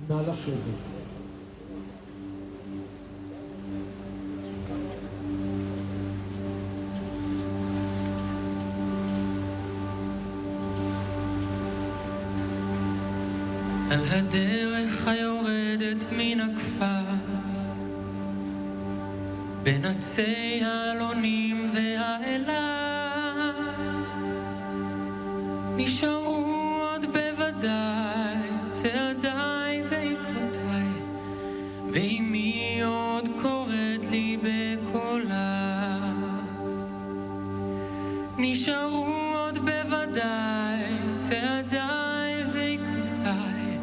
נא לשבת. על הדרך היורדת מן הכפר בין עצי האלונים והאלה נשארו עוד בוודאי צעדיי ועקבותיי ואמי עוד קוראת לי בקולה נשארו עוד בוודאי צעדיי ועקבותיי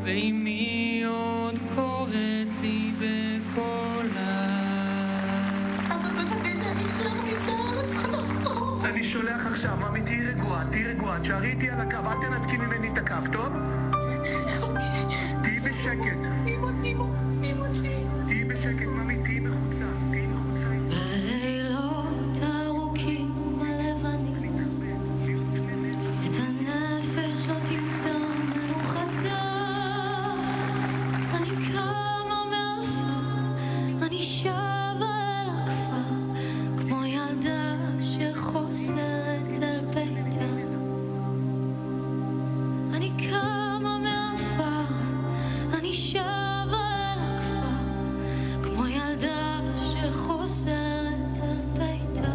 ואמי עוד קוראת לי בקולה אני שולח עכשיו, ממי תהי רגועה, תשארי איתי על הקו, אל תנתקי ממני את הקו, טוב? תהי בשקט. תהי בשקט, ממי, תהי מחוצה. בלילות ארוכים הלבנים את הנפש לא תמצא מנוחתה אני קמה מעפר, אני שבה אל הכפר כמו ילדה שחוזרת אל ביתה אני קמה מעפר, אני שבה אל הכפר כמו ילדה שחוזרת אל ביתה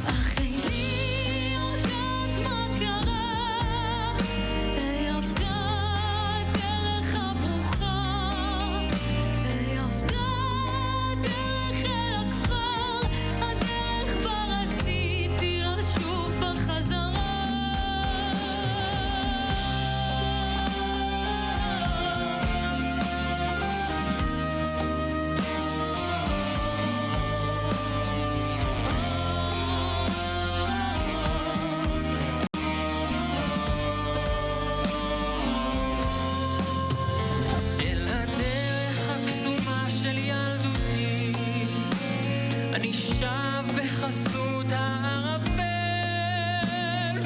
אך איני יודעת מה קרה היא עבדה דרך הברוכה היא עבדה דרך אל הכפר הדרך בה רציתי לשוב בחזרה אל הדרך הקסומה של ילדותי אני שב בחסות הערבל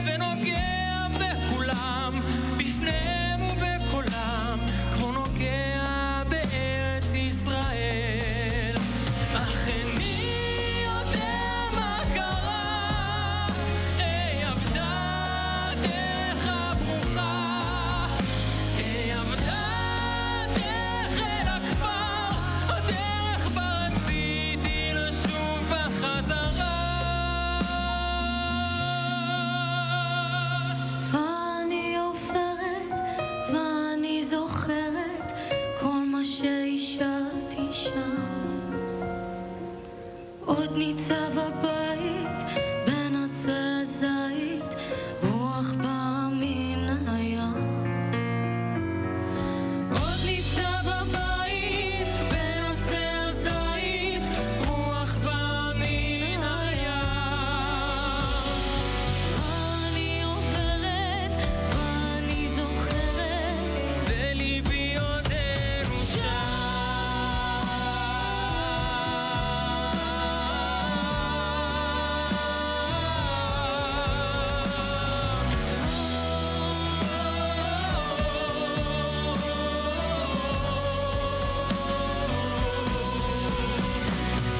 ונוגע בכולם בפניהם ובקולם כמו נוגע בארץ ישראל אך איני יודע מה קרה היא עבדה דרך הברוכה היא עבדה דרך אל הכפר הדרך בה רציתי לשוב בחזרה ואני עוברת ואני זוכרת כל מה שהשארתי שם עוד ניצב הבית בין עצי הזית רוח באה מן הים עוד ניצב הבית בין עצי הזית רוח באה מן הים אני עוברת ואני זוכרת וליבי עודנו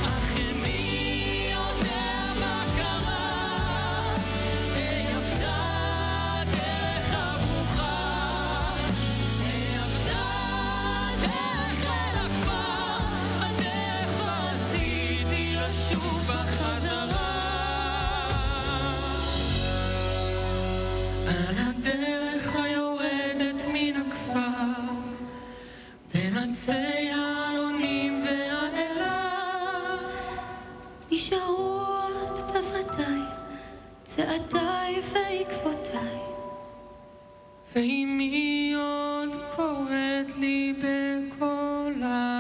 אך איני יודע מה קרה היא עבדה דרך הברוכה היא עבדה דרך אל הכפר הדרך בה רציתי לשוב בחזרה על הדרך היורדת מן הכפר בין עצי האלונים והאלה נשארו עוד בוודאי צעדיי ועקבותיי ואמי עוד קוראת לי בקולה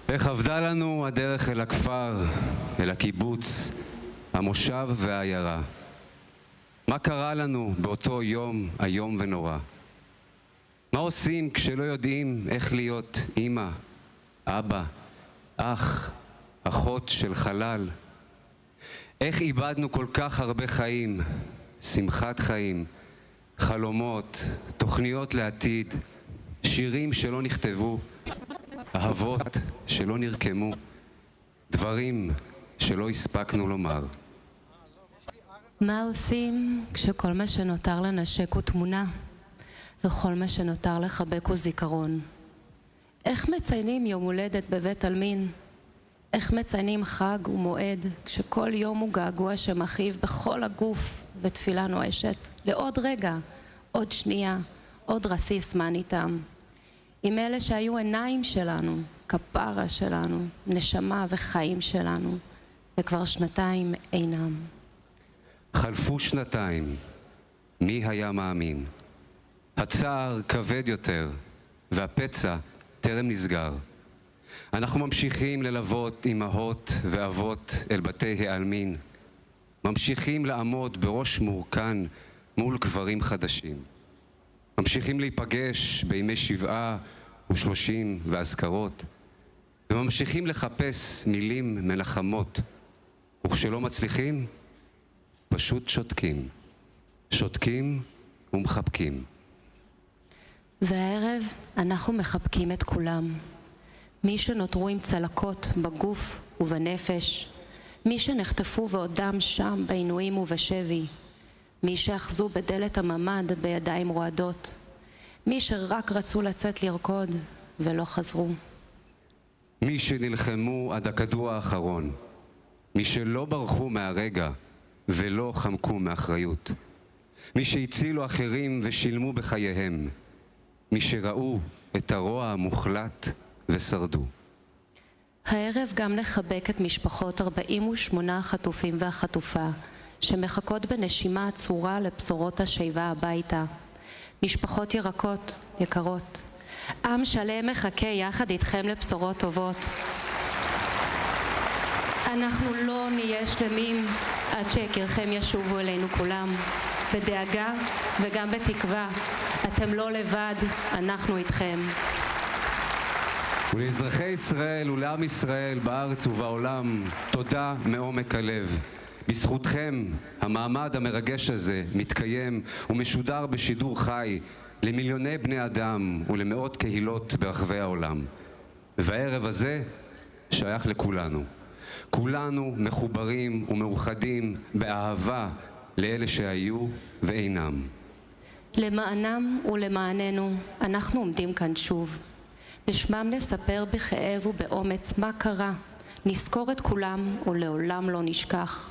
איך עבדה לנו הדרך אל הכפר, אל הקיבוץ, המושב והעיירה. מה קרה לנו באותו יום איום ונורא? מה עושים כשלא יודעים איך להיות אמא, אבא, אח, אחות של חלל? איך איבדנו כל כך הרבה חיים, שמחת חיים, חלומות, תוכניות לעתיד, שירים שלא נכתבו, אהבות שלא נרקמו, דברים שלא הספקנו לומר. מה עושים כשכל מה שנותר לנשק הוא תמונה, וכל מה שנותר לחבק הוא זיכרון? איך מציינים יום הולדת בבית עלמין? איך מציינים חג ומועד כשכל יום הוא געגוע שמכאיב בכל הגוף ותפילה נואשת לעוד רגע, עוד שנייה, עוד רסיס מן איתם? עם אלה שהיו עיניים שלנו, כפרה שלנו, נשמה וחיים שלנו, וכבר שנתיים אינם. חלפו שנתיים, מי היה מאמין? הצער כבד יותר, והפצע טרם נסגר. אנחנו ממשיכים ללוות אמהות ואבות אל בתי העלמין. ממשיכים לעמוד בראש מורכן מול גברים חדשים. ממשיכים להיפגש בימי 7 ו30 ואזכרות. וממשיכים לחפש מילים מנחמות. וכשלא מצליחים, פשוט שותקים. שותקים ומחבקים. והערב אנחנו מחבקים את כולם. מי שנותרו עם צלקות בגוף ובנפש, מי שנחטפו ועודם שם בעינויים ובשבי, מי שאחזו בדלת הממד בידיים רועדות, מי שרק רצו לצאת לרקוד ולא חזרו. מי שנלחמו עד הכדור האחרון, מי שלא ברחו מהרגע ולא חמקו מאחריות, מי שהצילו אחרים ושילמו בחייהם, מי שראו את הרוע המוחלט ושרדו. הערב גם נחבק את משפחות 48 החטופים והחטופה שמחכות בנשימה עצורה לבשורות השיבה הביתה. משפחות ירקות, יקרות, עם שלם מחכה יחד איתכם לבשורות טובות. אנחנו לא נהיה שלמים עד שיקירכם ישובו אלינו כולם, בדאגה וגם בתקווה. אתם לא לבד, אנחנו איתכם. ולאזרחי ישראל ולעם ישראל בארץ ובעולם, תודה מעומק הלב. בזכותכם המעמד המרגש הזה מתקיים ומשודר בשידור חי למיליוני בני אדם ולמאות קהילות ברחבי העולם. והערב הזה שייך לכולנו. כולנו מחוברים ומאוחדים באהבה לאלה שהיו ואינם. למענם ולמעננו אנחנו עומדים כאן שוב. בשמם נספר בכאב ובאומץ מה קרה. נזכור את כולם ולעולם לא נשכח.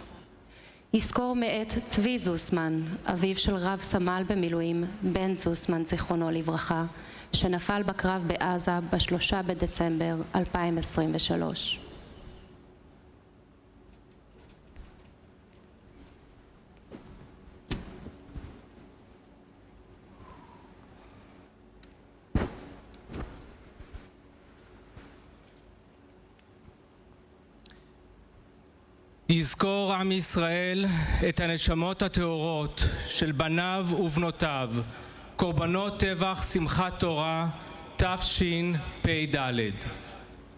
נזכור מאת צבי זוסמן, אביו של רב סמל במילואים בן זוסמן זיכרונו לברכה, שנפל בקרב בעזה ב3 בדצמבר 2023. יזכור עם ישראל את הנשמות הטהורות של בניו ובנותיו, קורבנות טבח שמחת תורה תשפ"ד.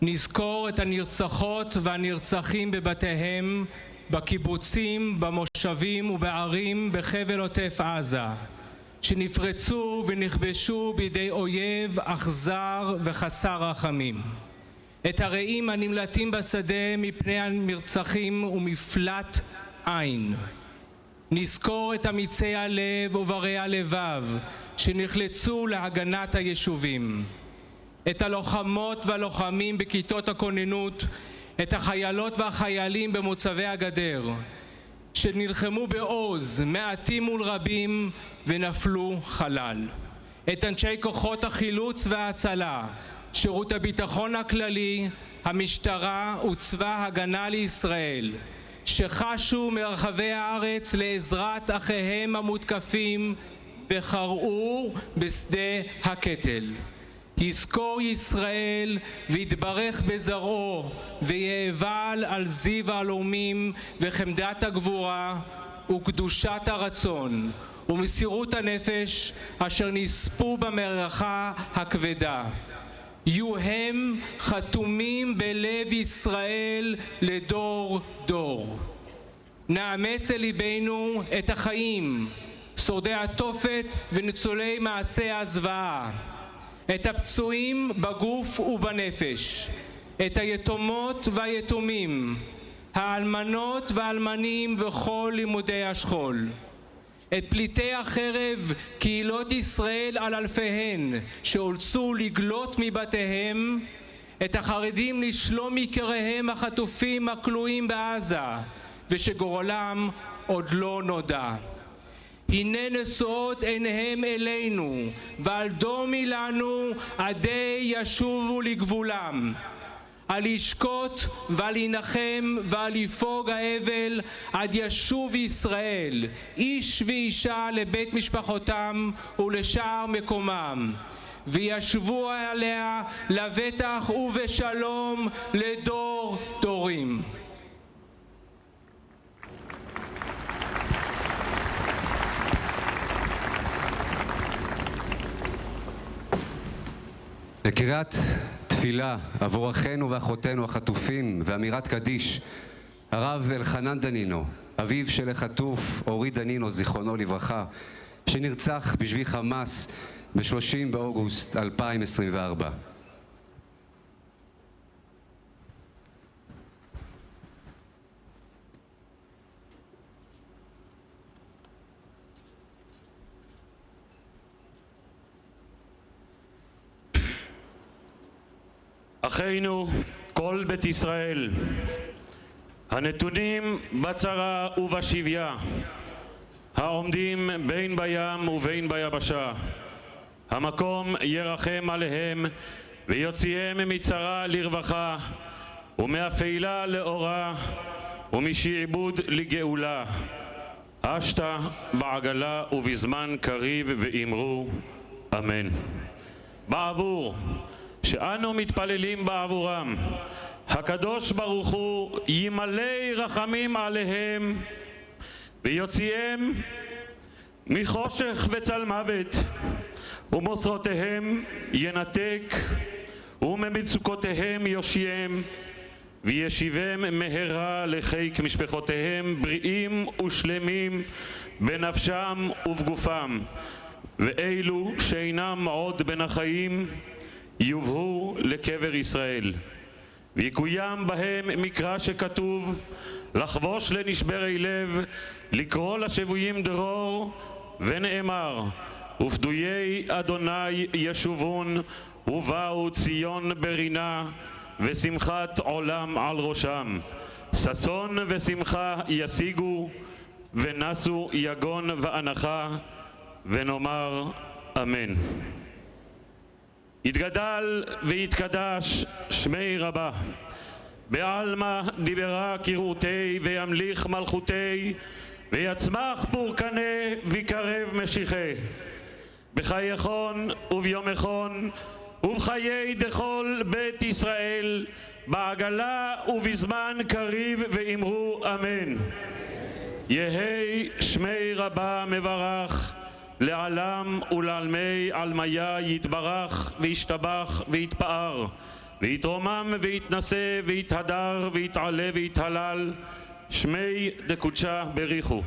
נזכור את הנרצחות והנרצחים בבתיהם, בקיבוצים, במושבים ובערים בחבל עוטף עזה, שנפרצו ונכבשו בידי אויב אכזר וחסר רחמים. את הרעים הנמלטים בשדה מפני המרצחים ומפלט עין. נזכור את אמיצי הלב וברי הלבב שנחלצו להגנת היישובים. את הלוחמות והלוחמים בכיתות הכוננות, את החיילות והחיילים במוצבי הגדר, שנלחמו בעוז מעטים מול רבים ונפלו חלל. את אנשי כוחות החילוץ וההצלה, שירות הביטחון הכללי, המשטרה וצבא הגנה לישראל, שחשו מרחבי הארץ לעזרת אחיהם המותקפים וחרעו בשדה הקטל. יזכור ישראל ויתברך בזרעו ויאבל על זיו העלומים וחמדת הגבורה, וקדושת הרצון ומסירות הנפש אשר נספו במערכה הכבדה. יהיו הם חתומים בלב ישראל לדור דור. נאמץ אל ליבנו את החיים, שורדי התופת וניצולי מעשי הזוועה, את הפצועים בגוף ובנפש, את היתומות והיתומים, האלמנות והאלמנים וכל לימודי השכול, את פליטי החרב, קהילות ישראל על אלפיהן שאולצו לגלות מבתיהם, את החרדים לשלום יקיריהם החטופים הכלואים בעזה ושגורלם עוד לא נודע. הנה נשואות עיניהם אלינו, ועל דומי לנו עדי ישובו לגבולם. על ישקוט ועל ינחם ועל יפוג האבל עד ישוב ישראל, איש ואישה לבית משפחותם ולשאר מקומם, וישבו עליה לבטח ובשלום לדור דורים. לקריאת תפילה עבור אחינו ואחותינו החטופים ואמירת קדיש, הרב אלחנן דנינו, אביו של החטוף אורי דנינו זיכרונו לברכה, שנרצח בשבי חמאס ב-30 באוגוסט 2024. אחינו כל בית ישראל, הנתונים בצרה ובשביה, העומדים בין בים ובין ביבשה, המקום ירחם עליהם ויוציאם מצרה לרווחה ומאפלה לאורה ומשעבוד לגאולה. אשתה בעגלה ובזמן קריב ואמרו אמן. בעבור שאנו מתפללים בעבורם, הקדוש ברוך הוא ימלא רחמים עליהם ויוציאם מחושך וצל מוות, ומוסרותיהם ינתק וממצוקותיהם יושיעם, וישיבם מהרה לחיק משפחותיהם בריאים ושלמים בנפשם ובגופם, ואלו שאינם עוד בין החיים יובאו לקבר ישראל, ויקוים בהם מקרא שכתוב: לחבוש לנשברי לב, לקרוא לשבויים דרור, ונאמר: ופדויי אדוני ישובון, ובאו ציון ברינה, ושמחת עולם על ראשם. ששון ושמחה ישיגו, ונסו יגון ואנחה, ונאמר אמן. יתגדל ויתקדש שמי רבה, בעלמא דיברה כראותי, וימליך מלכותי, ויצמח פורקנה ויקרב משיחי, בחייכון וביומכון ובחיי דכל בית ישראל, בעגלה ובזמן קריב ואמרו אמן. יהי שמי רבה מברך, לעלם ולעלמי עלמיה יתברך וישתבח ויתפאר, ויתרומם ויתנשא ויתהדר ויתעלה ויתהלל, שמי דקודשה בריחו.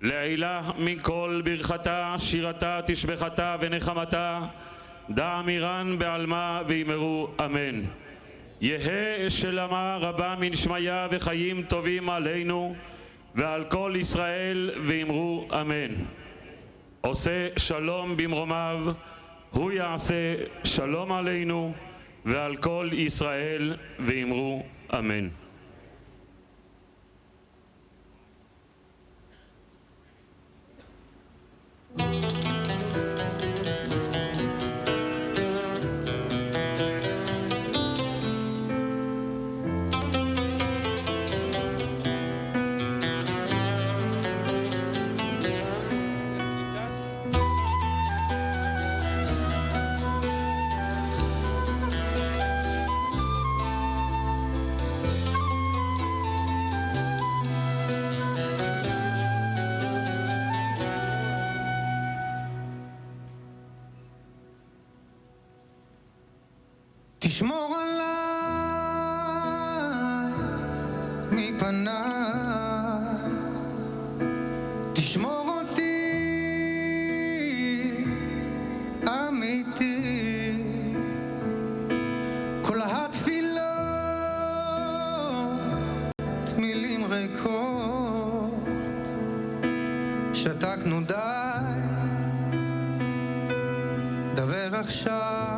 לעילה מכל ברכתה, שירתה, תשבחתה ונחמתה, דע מירן בעלמה ואמרו אמן. יהא שלמה רבה מן שמיה וחיים טובים עלינו ועל כל ישראל ואמרו אמן. עושה שלום במרומיו, הוא יעשה שלום עלינו ועל כל ישראל ואמרו אמן. תשמור עליי מפניי, תשמור אותי אמיתי. כל התפילות מילים ריקות, שתקנו די, דבר עכשיו.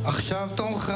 עכשיו תורך.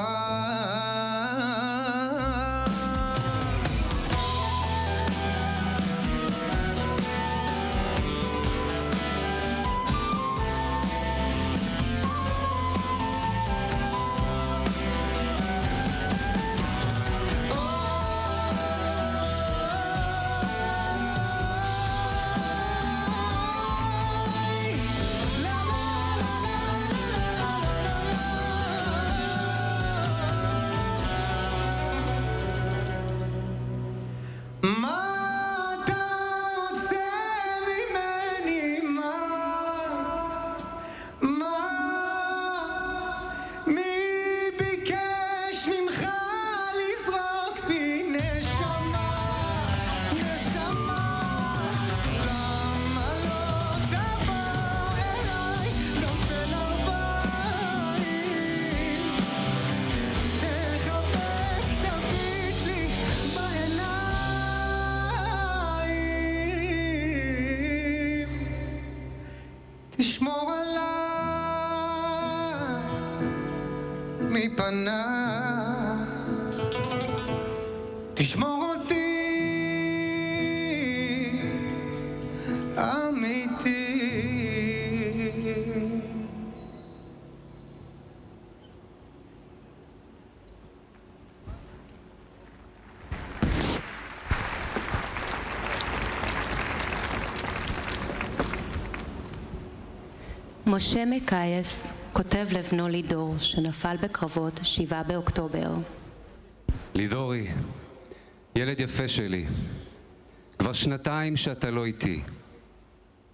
תשמור עליי מפניי, תשמור אותי אמיתי. משה מקייס כותב לבנו לידור שנפל בקרבות 7 באוקטובר. לידורי, ילד יפה שלי, כבר 2 שאתה לא איתי.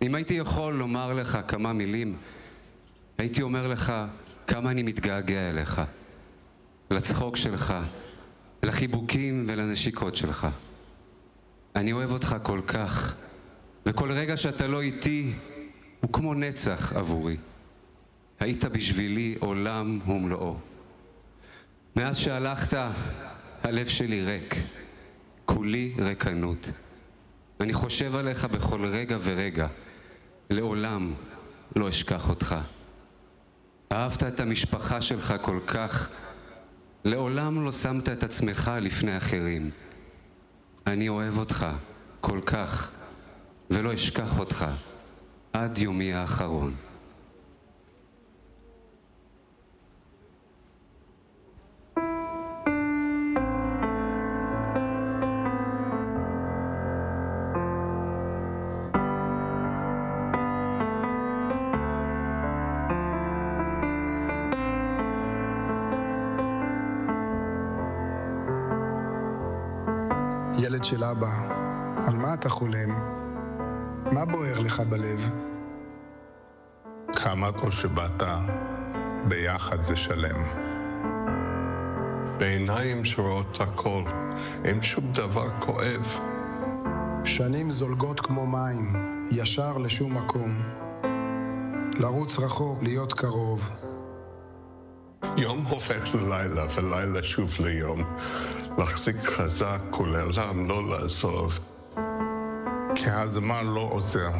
אם הייתי יכול לומר לך כמה מילים, הייתי אומר לך כמה אני מתגעגע אליך, לצחוק שלך, לחיבוקים ולנשיקות שלך. אני אוהב אותך כל כך, וכל רגע שאתה לא איתי הוא כמו נצח עבורי. היית בשבילי עולם ומלואו. מאז שהלכת, הלב שלי ריק, כולי ריקנות. אני חושב עליך בכל רגע ורגע, לעולם לא אשכח אותך. אהבת את המשפחה שלך כל כך, לעולם לא שמת את עצמך לפני אחרים. אני אוהב אותך כל כך, ולא אשכח אותך עד יומי האחרון. ילד של אבא, על מה אתה חולם? מה בוער לך בלב? כמה טוב שבאת, ביחד זה שלם. בעיניים שרואות הכל, אין שום דבר כואב. שנים זולגות כמו מים, ישר לשום מקום. לרוץ רחוק, להיות קרוב. יום הופך ללילה ולילה שוב ליום. להחזיק חזק ולעולם לא לעזוב. כי הזמן לא עוצר.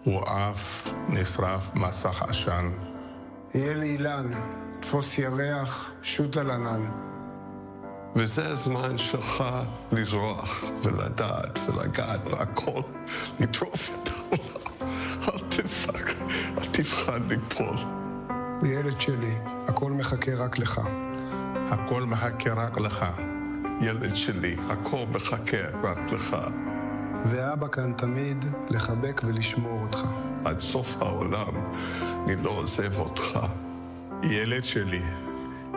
הוא עף, נשרף מסך עשן. יהיה לי אילן, תפוס ירח, שוט על ענן. וזה הזמן שלך לזרוח ולדעת ולגעת והכל, לטרוף את העולם. אל תפחד ליפול. ילד שלי, הכל מחכה רק לך. הכל מחכה רק לך. ילד שלי, הכל מחכה רק לך. ואבא כאן תמיד לחבק ולשמור אותך. עד סוף העולם אני לא עוזב אותך. ילד שלי,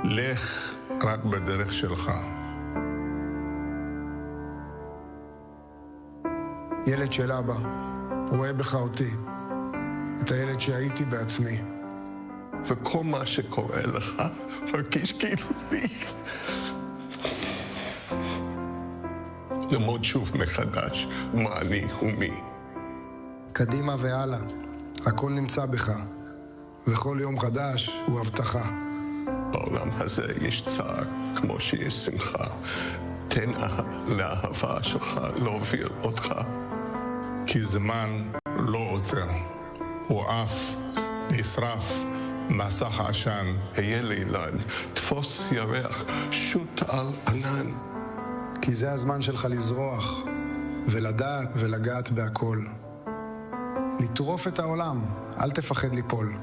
לך רק בדרך שלך. ילד של אבא, רואה בך אותי, את הילד שהייתי בעצמי. וכל מה שקורה לך מרגיש כאילו לי. ללמוד שוב מחדש מה אני ומי. קדימה והלאה, הכל נמצא בך, וכל יום חדש הוא הבטחה. בעולם הזה יש צער כמו שיש שמחה. תן לאהבה שלך להוביל אותך. כי זמן לא עוצר. הוא עף, נשרף, מסך עשן. היה לאילן, תפוס ירח, שוט על ענן. כי זה הזמן שלך לזרוח, ולדעת ולגעת בהכל. לטרוף את העולם, אל תפחד ליפול.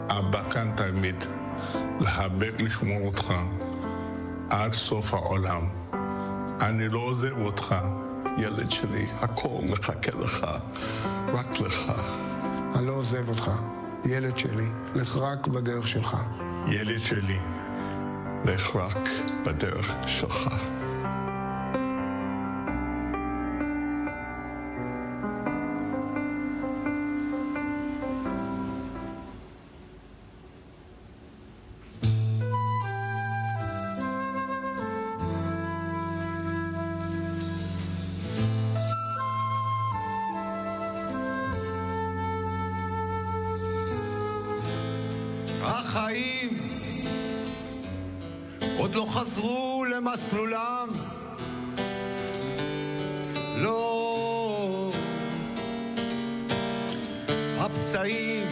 אבא כאן תמיד, לחבק לשמור אותך, עד סוף העולם. אני לא עוזב אותך. ילד שלי, הכל מחכה לך, רק לך. אני לא עוזב אותך, ילד שלי, לך רק בדרך שלך. ילד שלי, לך רק בדרך שלך. החיים עוד לא חזרו למסלולם, לא, הפצעים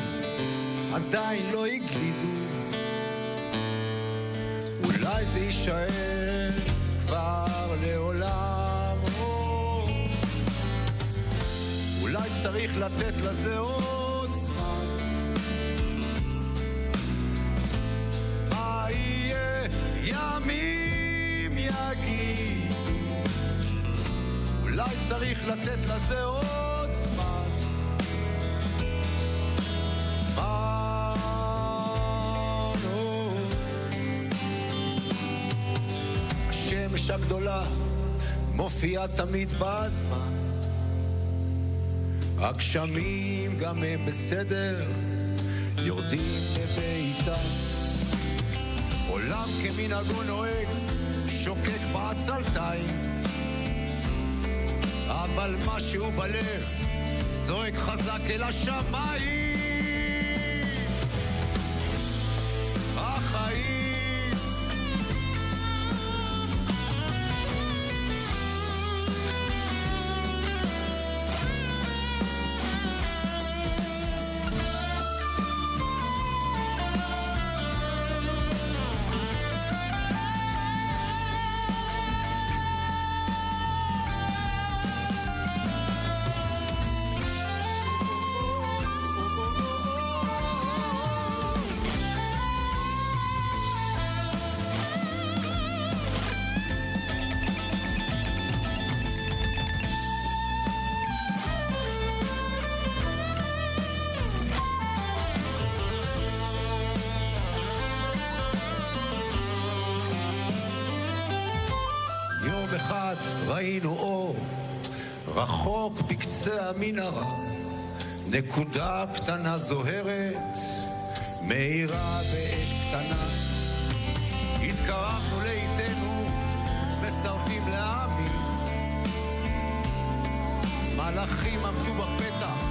עדיין לא הגלידו, אולי זה יישאר כבר לעולם, אולי צריך לתת לזה עוד זמן. ימים יגיד, אולי צריך לתת לזה עוד זמן. השמש הגדולה מופיעה תמיד בזמן, הגשמים גם הם בסדר, יורדים לביתה. עולם כמנהגו נוהג, שוקק בעצלתיים, אבל משהו בלב זועק חזק אל השמיים. החיים אחד ראינו אור רחוק בקצה המנהרה, נקודה קטנה זוהרת מאירה באש קטנה. התקרבנו לאיתנו ושרפים לעמים, מלאכים עמדו בפתח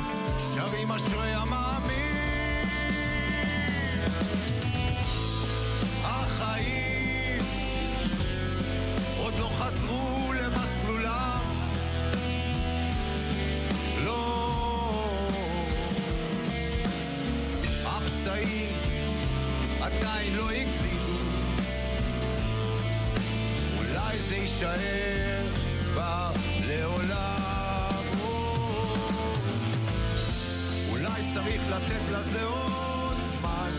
שרים אשרי המאמין. החיים עדיין לא הקלידו, אולי זה יישאר כבר לעולם. אולי צריך לתת לזה עוד זמן.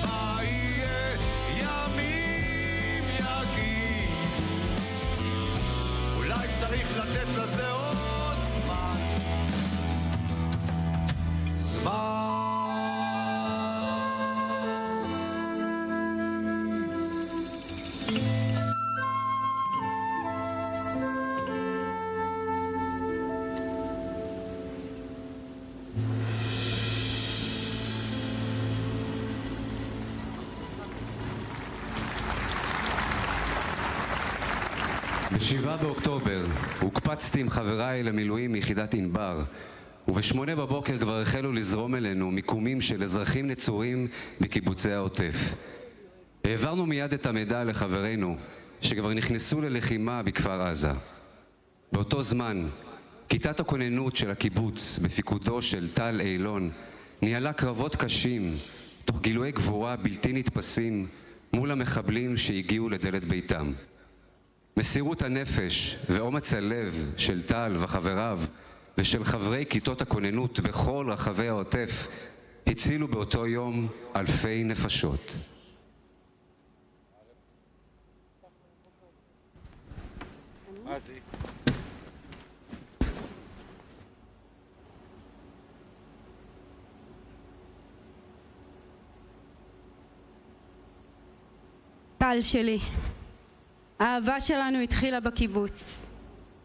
מה יהיה ימים יגיד, אולי צריך לתת לזה עוד זמן. ב-7 באוקטובר הוקפצתי עם חבריי למילואים מיחידת ענבר, וב-8 בבוקר כבר החלו לזרום אלינו מיקומים של אזרחים נצורים בקיבוצי העוטף. העברנו מיד את המידע לחברינו שכבר נכנסו ללחימה בכפר עזה. באותו זמן, כיתת הכוננות של הקיבוץ בפיקודו של טל אילון ניהלה קרבות קשים תוך גילויי גבורה בלתי נתפסים מול המחבלים שהגיעו לדלת ביתם. מסירות הנפש ואומץ הלב של טל וחבריו ושל חברי כיתות הכוננות בכל רחבי העוטף הצילו באותו יום אלפי נפשות. טל שלי, האהבה שלנו התחילה בקיבוץ.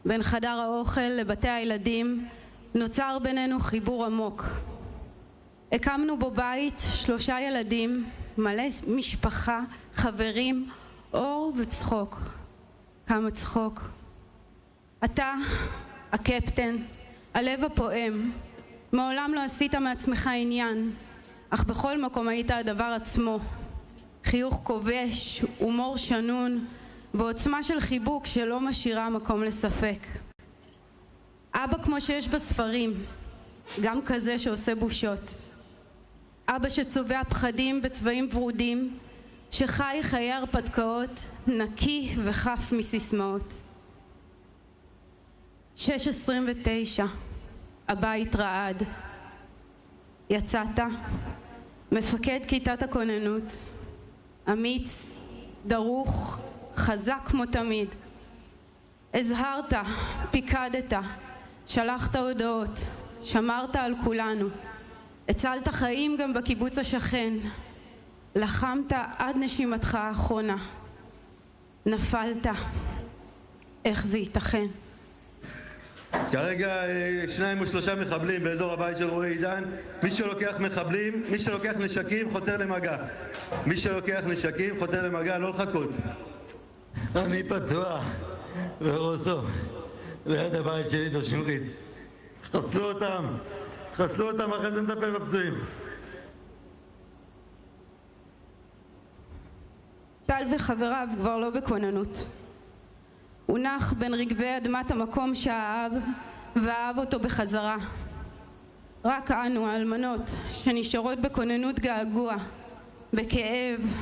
בין חדר האוכל לבתי הילדים נוצר בינינו חיבור עמוק. הקמנו בו בית, 3 ילדים, מלא משפחה, חברים, אור וצחוק. כמה צחוק. אתה, הקפטן, הלב הפועם, מעולם לא עשית מעצמך עניין, אך בכל מקום היית הדבר עצמו. חיוך כובש, הומור שנון, בעוצמה של חיבוק שלא משאירה מקום לספק. אבא כמו שיש בספרים, גם כזה שעושה בושות. אבא שצובע פחדים בצבעים ורודים, שחי חיי הרפתקאות, נקי וחף מסיסמאות. 6:29, הבית רעד. יצאת, מפקד כיתת הכוננות, אמיץ, דרוך, חזק כמו תמיד. הזהרת, פיקדת, שלחת הודעות, שמרת על כולנו. הצלת חיים גם בקיבוץ השכן. לחמת עד נשימתך האחרונה. נפלת. איך זה ייתכן? כרגע 2 או 3 מחבלים באזור הבית של רועי עידן. מי שלוקח מחבלים, מי שלוקח נשקים חותר למגע. מי שלוקח נשקים חותר למגע, לא לחכות. אני פצוע ורוסו ליד הבית שלי דושמרית. חסלו אותם, אחרי זה נטפל בפצועים. טל וחבריו כבר לא בכוננות. הוא נח בין רגבי אדמת המקום שאהב ואהב אותו בחזרה. רק אנו האלמנות שנשארות בכוננות געגוע, בכאב,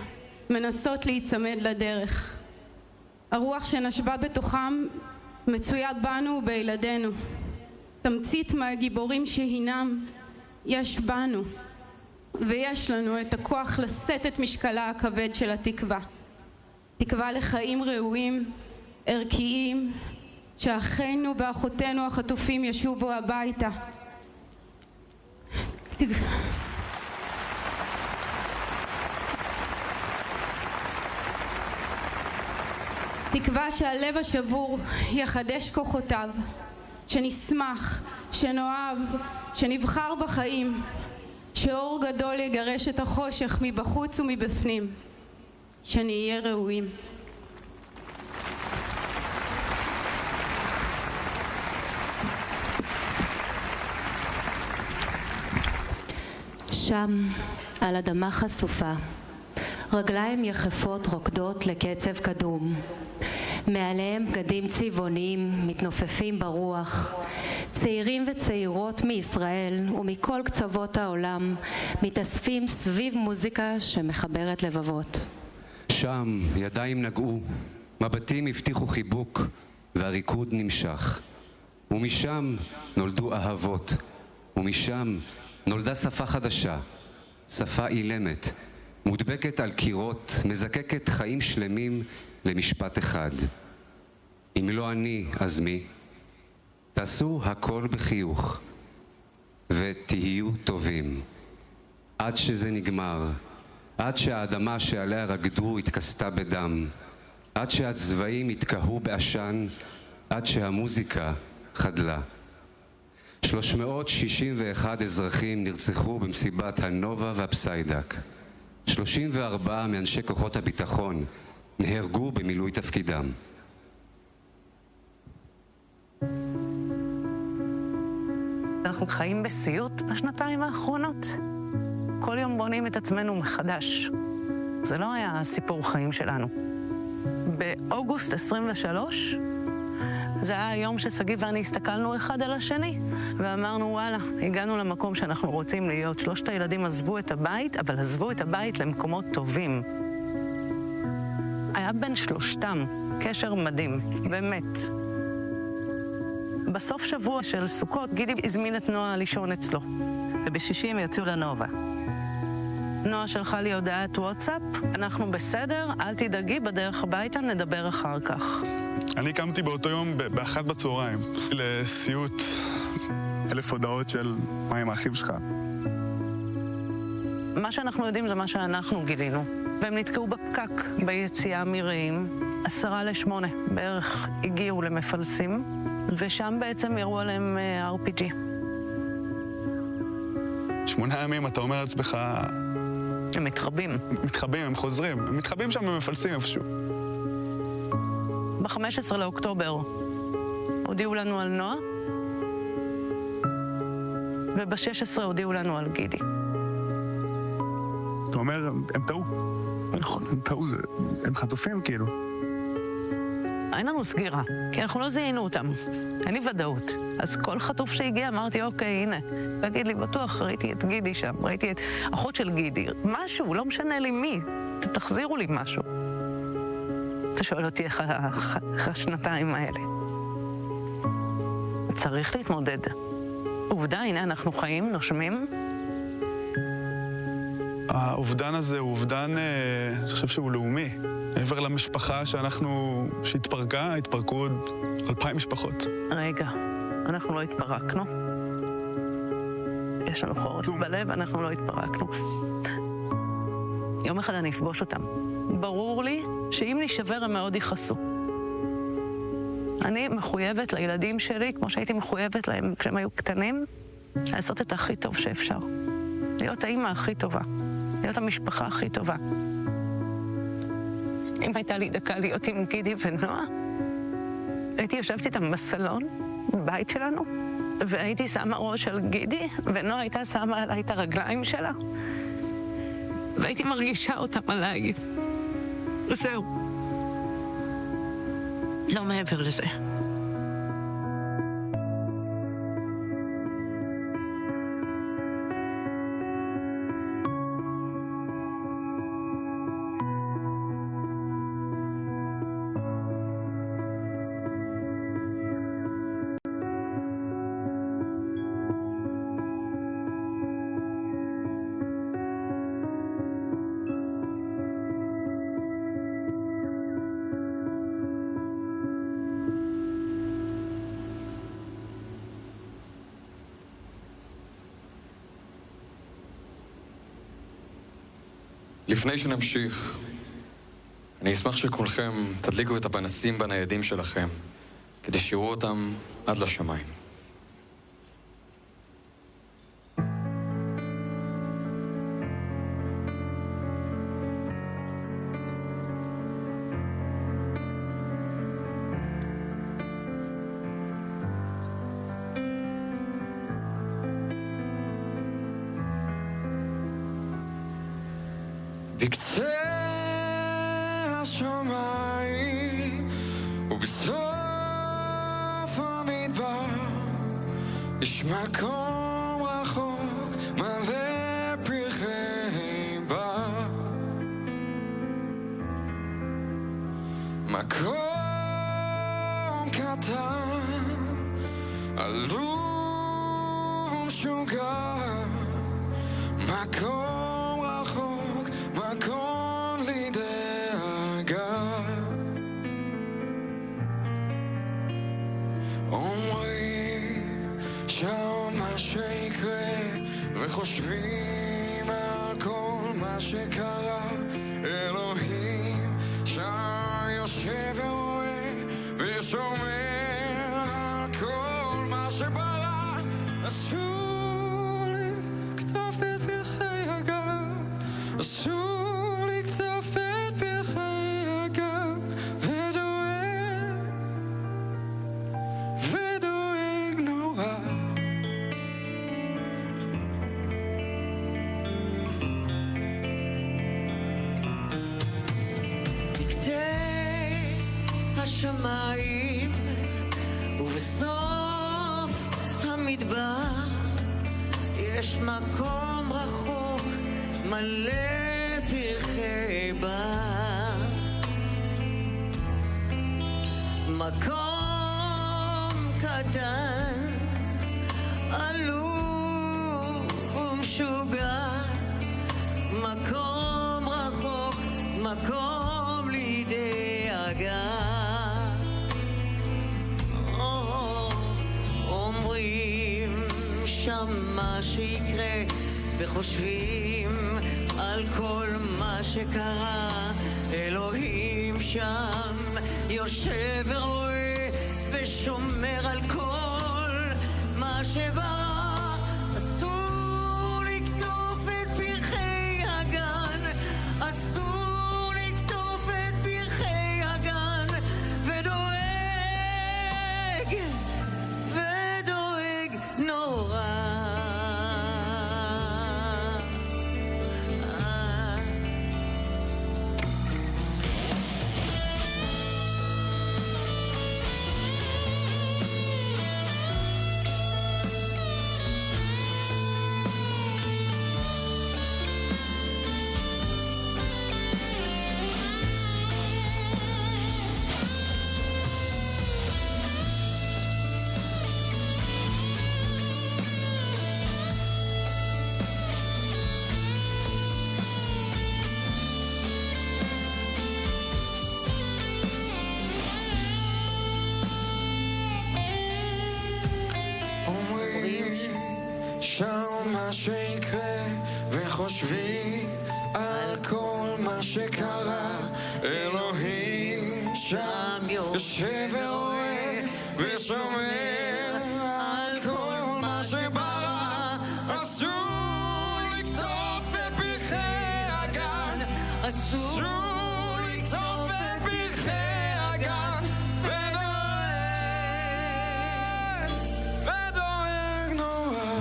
מנסות להיצמד לדרך. הרוח שנשבה בתוכם מצויה בנו ובילדינו. תמצית מהגיבורים שהינם יש בנו, ויש לנו את הכוח לשאת את משקלה הכבד של התקווה. תקווה לחיים ראויים, ערכיים, שאחינו ואחותינו החטופים ישובו הביתה. תקווה שהלב השבור יחדש כוחותיו, שנשמח, שנאהב, שנבחר בחיים, שאור גדול יגרש את החושך מבחוץ ומבפנים, שנהיה ראויים. שם, על אדמה חשופה, רגליים יחפות רוקדות לקצב קדום. מעליהם בגדים צבעוניים מתנופפים ברוח. צעירים וצעירות מישראל ומכל קצוות העולם מתאספים סביב מוזיקה שמחברת לבבות. שם ידיים נגעו, מבטים הבטיחו חיבוק, והריקוד נמשך. ומשם נולדו אהבות, ומשם נולדה שפה חדשה, שפה אילמת, מודבקת על קירות, מזקקת חיים שלמים למשפט אחד. אם לא אני, אז מי? תעשו הכל בחיוך, ותהיו טובים. עד שזה נגמר, עד שהאדמה שעליה רקדו התכסתה בדם, עד שהצבעים התקהו בעשן, עד שהמוזיקה חדלה. 361 אזרחים נרצחו במסיבת הנובה והפסיידק. 34 מאנשי כוחות הביטחון נהרגו במילוי תפקידם. אנחנו חיים בסיוט בשנתיים האחרונות. כל יום בונים את עצמנו מחדש. זה לא היה סיפור חיים שלנו. באוגוסט 23, זה היה היום שסגי ואני הסתכלנו אחד על השני, ואמרנו, וואלה, הגענו למקום שאנחנו רוצים להיות. 3 הילדים עזבו את הבית, אבל עזבו את הבית למקומות טובים. היה בין 3 קשר מדהים, באמת. בסוף שבוע של סוכות, גידי הזמין את נועה לישון אצלו, ובשישי הם יצאו לנובה. נועה שלחה לי הודעת וואטסאפ, אנחנו בסדר, אל תדאגי, בדרך הביתה נדבר אחר כך. אני קמתי באותו יום ב-1 בצהריים, לסיוט 1000 הודעות של מה עם האחים שלך. מה שאנחנו יודעים זה מה שאנחנו גילינו, והם נתקעו בפקק ביציאה מרעים. 7:50 בערך הגיעו למפלסים, ושם בעצם יראו עליהם RPG. 8 ימים אתה אומר לעצמך... הם מתחבאים. מתחבאים, הם חוזרים. הם מתחבאים שם ומפלסים איפשהו. ב-15 לאוקטובר הודיעו לנו על נועה, וב-16 הודיעו לנו על גידי. אתה אומר, הם טעו. נכון. הם טעו, הם חטופים כאילו. אין לנו סגירה, כי אנחנו לא זיהינו אותם. אין לי ודאות. אז כל חטוף שהגיע אמרתי, אוקיי, הנה. תגיד לי, בטוח, ראיתי את גידי שם, ראיתי את אחות של גידי. משהו, לא משנה לי מי. תחזירו לי משהו. אתה שואל אותי איך השנתיים האלה. צריך להתמודד. עובדה, הנה אנחנו חיים, נושמים. האובדן הזה הוא אובדן, אני חושב שהוא לאומי. מעבר למשפחה שהתפרקה, התפרקו עוד 2,000 משפחות. רגע, אנחנו לא התפרקנו. יש לנו חורץ בלב, אנחנו לא התפרקנו. יום אחד אני אפגוש אותם. ברור לי שאם נשבר הם מאוד יכעסו. אני מחויבת לילדים שלי, כמו שהייתי מחויבת להם כשהם היו קטנים, לעשות את הכי טוב שאפשר. להיות האמא הכי טובה. להיות המשפחה הכי טובה. אם הייתה לי דקה להיות עם גידי ונועה, הייתי יושבת איתם בסלון, בבית שלנו, והייתי שמה ראש על גידי, ונועה הייתה שמה עליי את הרגליים שלה, והייתי מרגישה אותם עליי. זהו. לא מעבר לזה. לפני שנמשיך, אני אשמח שכולכם תדליקו את הפנסים בניידים שלכם, כדי שיראו אותם עד לשמיים. בקצה השמיים ובסוף המדבר יש מקום רחוק מלא פרחי בר, מקום קטן עלוב ומשוגע, מקום רחוק, מקום לי דאגה. אומרים שמה שיקרה וחושבים על כל מה שקרה, אלוהים שם יושב ורואה ושומר על כל מה שברא. אסור לקטוף את פרחי הגן, אסור לקטוף את פרחי הגן, ודואג נורא. בקצה השמיים ובסוף המדבר יש מקום רחוק מלא פרחי בר, מקום קטן עלוב ומשוגע, מקום רחוק, מקום לי דאגה. אומרים שם מה שיקרה וחושבים על כל מה שקרה, אלוהים שם יושב ורואה ושומר על כל מה שברא. אסור לקטוף את פרחי הגן, אסור לקטוף את פרחי הגן, ודואג נורא. שם מה שיקרה וחושבים על כל מה שקרה, אלוהים שם יושב ורואה ושומר על כל מה שברא. אסור לקטוף את פרחי הגן, אסור לקטוף את פרחי הגן, ודואג נורא.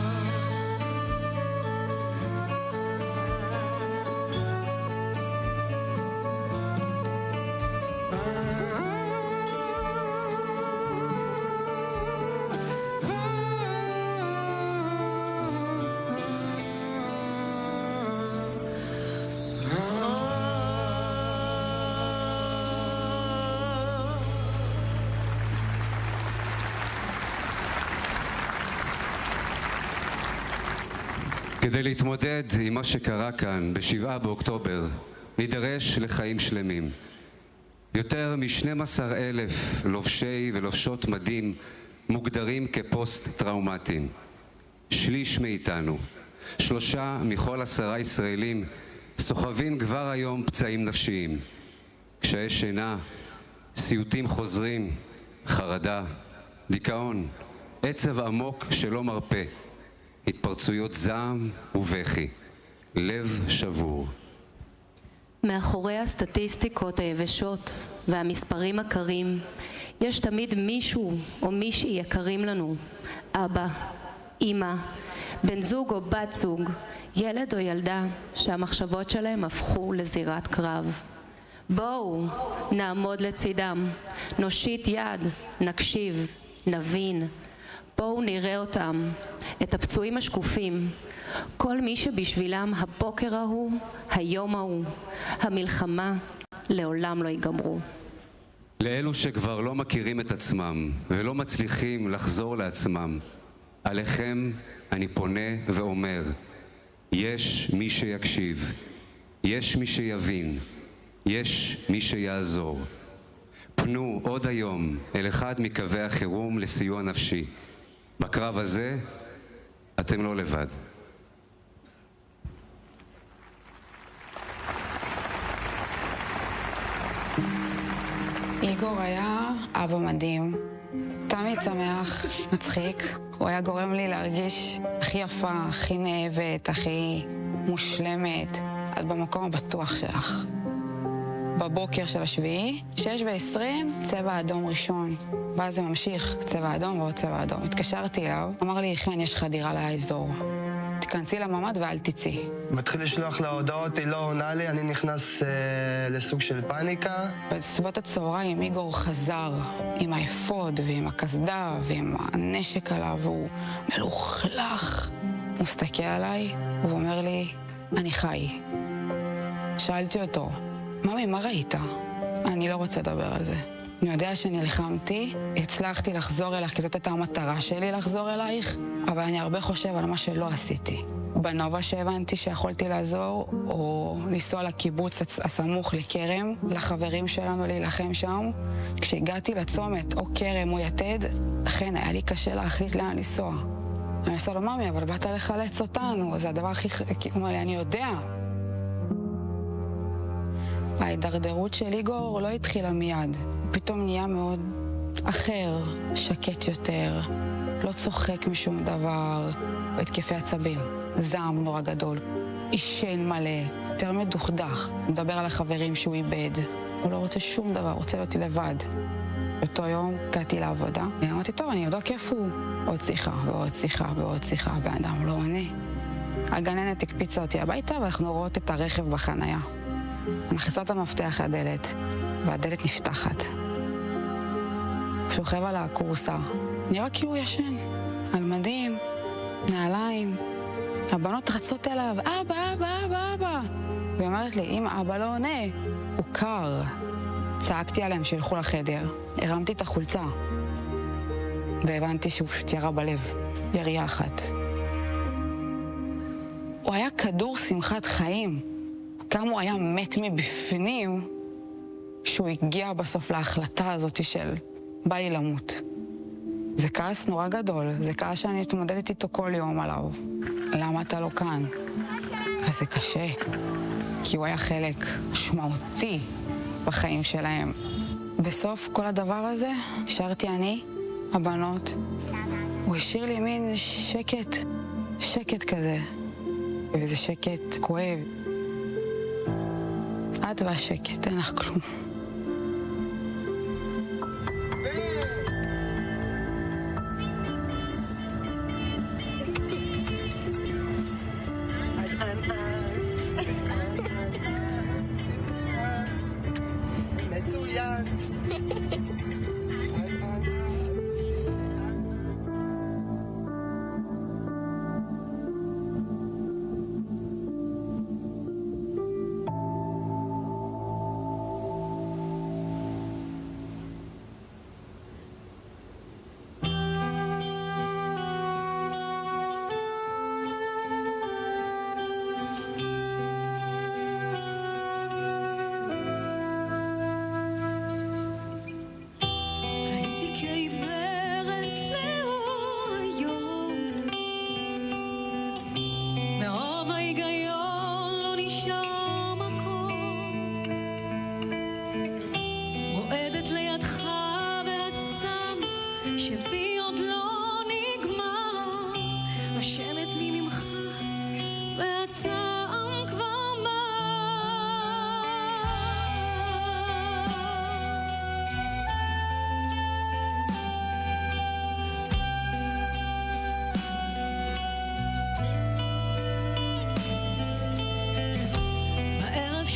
כדי להתמודד עם מה שקרה כאן ב7 באוקטובר, נידרש לחיים שלמים. יותר מ-12,000 לובשי ולובשות מדים מוגדרים כפוסט-טראומטיים. שליש מאיתנו, 3 מכל 10 ישראלים, סוחבים כבר היום פצעים נפשיים. קשיי שינה, סיוטים חוזרים, חרדה, דיכאון, עצב עמוק שלא מרפא, התפרצויות זעם ובכי, לב שבור. מאחורי הסטטיסטיקות היבשות והמספרים הקרים, יש תמיד מישהו או מישהי יקרים לנו. אבא, אמא, בן זוג או בת זוג, ילד או ילדה שהמחשבות שלהם הפכו לזירת קרב. בואו נעמוד לצידם, נושיט יד, נקשיב, נבין. בואו נראה אותם, את הפצועים השקופים, כל מי שבשבילם הבוקר ההוא, היום ההוא, המלחמה לעולם לא ייגמרו. לאלו שכבר לא מכירים את עצמם ולא מצליחים לחזור לעצמם, עליכם אני פונה ואומר, יש מי שיקשיב, יש מי שיבין, יש מי שיעזור. פנו עוד היום אל אחד מקווי החירום לסיוע נפשי. בקרב הזה אתם לא לבד. איגור היה אבא מדהים, תמיד שמח, מצחיק. הוא היה גורם לי להרגיש הכי יפה, הכי נאהבת, הכי מושלמת. את במקום הבטוח שלך. בבוקר של השביעי, 6:20, צבע אדום ראשון. ואז זה ממשיך, צבע אדום ועוד צבע אדום. התקשרתי אליו, אמר לי, חן, יש לך דירה לאזור. תכנסי לממ"ד ואל תצאי. מתחיל לשלוח לה הודעות, היא לא עונה לי, אני נכנס לסוג של פאניקה. בסביבות הצהריים איגור חזר עם האפוד ועם הקסדה ועם הנשק עליו, והוא מלוכלך. הוא מסתכל עליי, והוא אומר לי, אני חי. שאלתי אותו, ממי, מה ראית? אני לא רוצה לדבר על זה. אני יודע שנלחמתי, הצלחתי לחזור אלייך, כי זאת הייתה המטרה שלי לחזור אלייך, אבל אני הרבה חושב על מה שלא עשיתי. בנובה שהבנתי שיכולתי לעזור, או לנסוע לקיבוץ הסמוך לכרם, לחברים שלנו להילחם שם. כשהגעתי לצומת, או כרם או יתד, אכן היה לי קשה להחליט לאן לנסוע. אני עושה לו, ממי, אבל באת לחלץ אותנו, זה הדבר הכי... הוא אומר לי, אני יודע. ההידרדרות של איגור לא התחילה מיד. הוא פתאום נהיה מאוד אחר, שקט יותר, לא צוחק משום דבר, התקפי עצבים, זעם נורא גדול, אישן מלא, יותר מדוכדך. הוא מדבר על החברים שהוא איבד. הוא לא רוצה שום דבר, רוצה להיות לבד. אותו יום הגעתי לעבודה, אמרתי, טוב, אני יודע כיף הוא. עוד שיחה ועוד שיחה ועוד שיחה, והאדם לא עונה. הגננת הקפיצה אותי הביתה, ואנחנו רואות את הרכב בחנייה. מכניסה את המפתח לדלת, והדלת נפתחת. שוכב על הקורסה, נראה כאילו ישן, על מדים, נעליים. הבנות רצות אליו, אבא, אבא, אבא, אבא. והיא אומרת לי, אם אבא לא עונה, הוא קר. צעקתי עליהם שילכו לחדר, הרמתי את החולצה, והבנתי שהוא פשוט ירה בלב, ירייה אחת. הוא היה כדור שמחת חיים. כמה הוא היה מת מבפנים, שהוא הגיע בסוף להחלטה הזאת של בא לי למות. זה כעס נורא גדול, זה כעס שאני מתמודדת איתו כל יום עליו. למה אתה לא כאן? וזה קשה, כי הוא היה חלק משמעותי בחיים שלהם. בסוף כל הדבר הזה, נשארתי אני, הבנות. הוא השאיר לי מין שקט כזה, וזה שקט כואב. את והשקט, אין לך כלום. מצוין.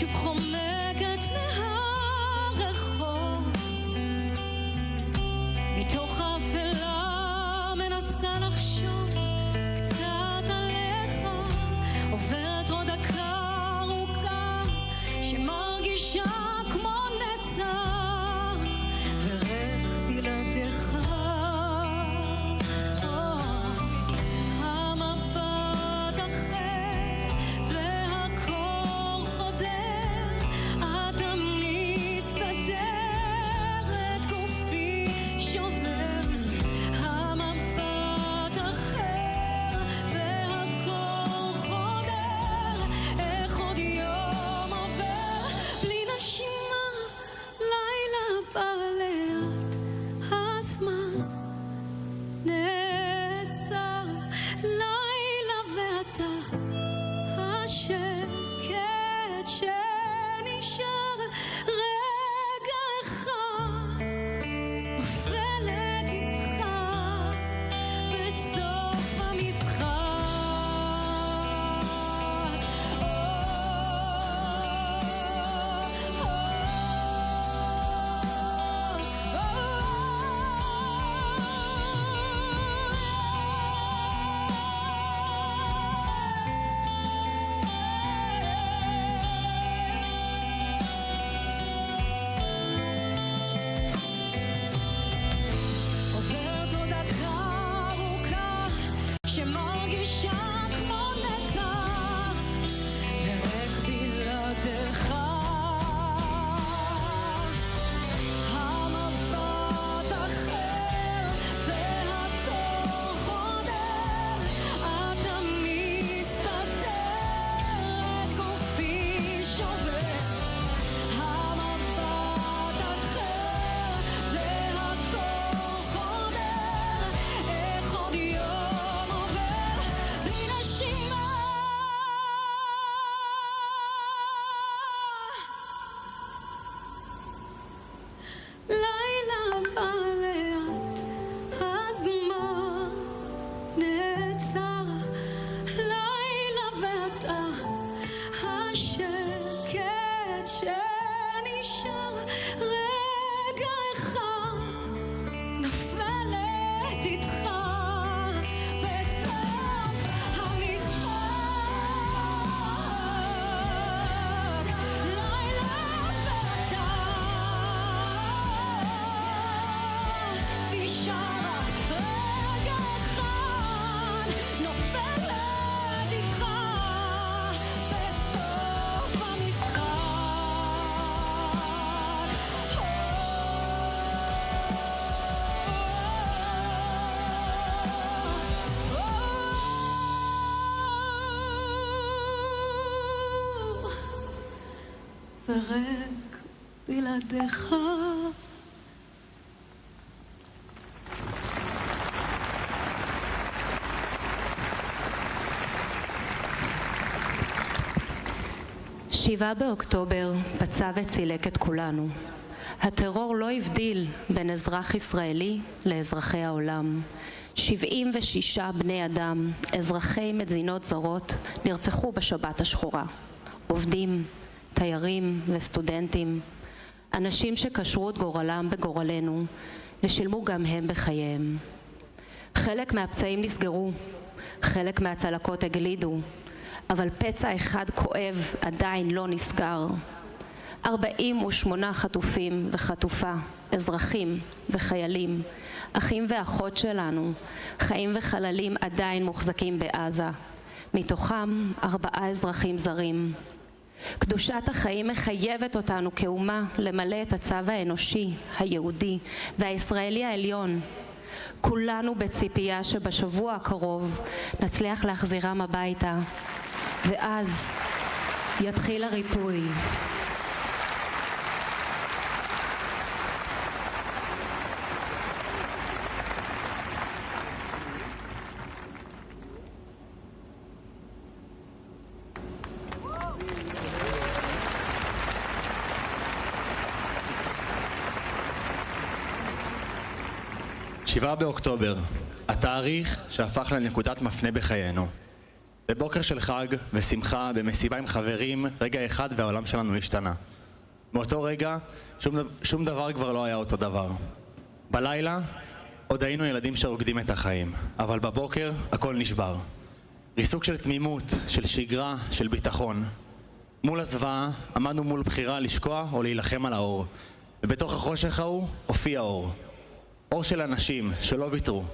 שוב חומקת רוצה לחשוב קצת עליך, עוברת עוד דקה ארוכה שמרגישה כמו נצח ורק בלעדיך. המבט אחר והקור חודר, אתה מסתדרת, גופי שובר. המבט אחר והקור חודר, איך עוד יום עובר בלי נשימה, לילה בא לאט, הזמן נעצר, לילה ואתה השקט שנשאר, רגע אחד נופלת איתך בסוף עוברת עוד דקה ארוכה שמרגישה כמו נצח ורק בלעדיך. המבט אחר והקור חודר, אתה מסתתרת, גופי שובר. המבט אחר והקור חודר, איך עוד יום עובר בלי נשימה, לילה בא לאט, הזמן נעצר, לילה ואתה השקט שנשאר, רגע אחד נופלת איתך בסוף המשחק, לילה ואתה נשאר, רגע אחד נופלת איתך בסוף המשחק. ורק בלעדיך. שבעה באוקטובר פצע וצילק את כולנו. הטרור לא הבדיל בין אזרח ישראלי לאזרחי העולם. 76 בני אדם, אזרחי מדינות זרות, נרצחו בשבת השחורה. עובדים, תיירים וסטודנטים, אנשים שקשרו את גורלם בגורלנו ושילמו גם הם בחייהם. חלק מהפצעים נסגרו, חלק מהצלקות הגלידו, אבל פצע אחד כואב עדיין לא נסגר. 48 חטופים וחטופה, אזרחים וחיילים, אחים ואחות שלנו, חיים וחללים עדיין מוחזקים בעזה. מתוכם 4 אזרחים זרים. קדושת החיים מחייבת אותנו כאומה למלא את הצו האנושי, היהודי והישראלי העליון. כולנו בציפייה שבשבוע הקרוב נצליח להחזירם הביתה, ואז יתחיל הריפוי. שבעה באוקטובר, התאריך שהפך לנקודת מפנה בחיינו. בבוקר של חג ושמחה, במסיבה עם חברים, רגע אחד והעולם שלנו השתנה. מאותו רגע, שום דבר כבר לא היה אותו דבר. בלילה, עוד היינו ילדים שרוקדים את החיים, אבל בבוקר הכל נשבר. ריסוק של תמימות, של שגרה, של ביטחון. מול הזוועה עמדנו מול בחירה לשקוע או להילחם על האור. ובתוך החושך ההוא הופיע אור. אור של אנשים שלא ויתרו,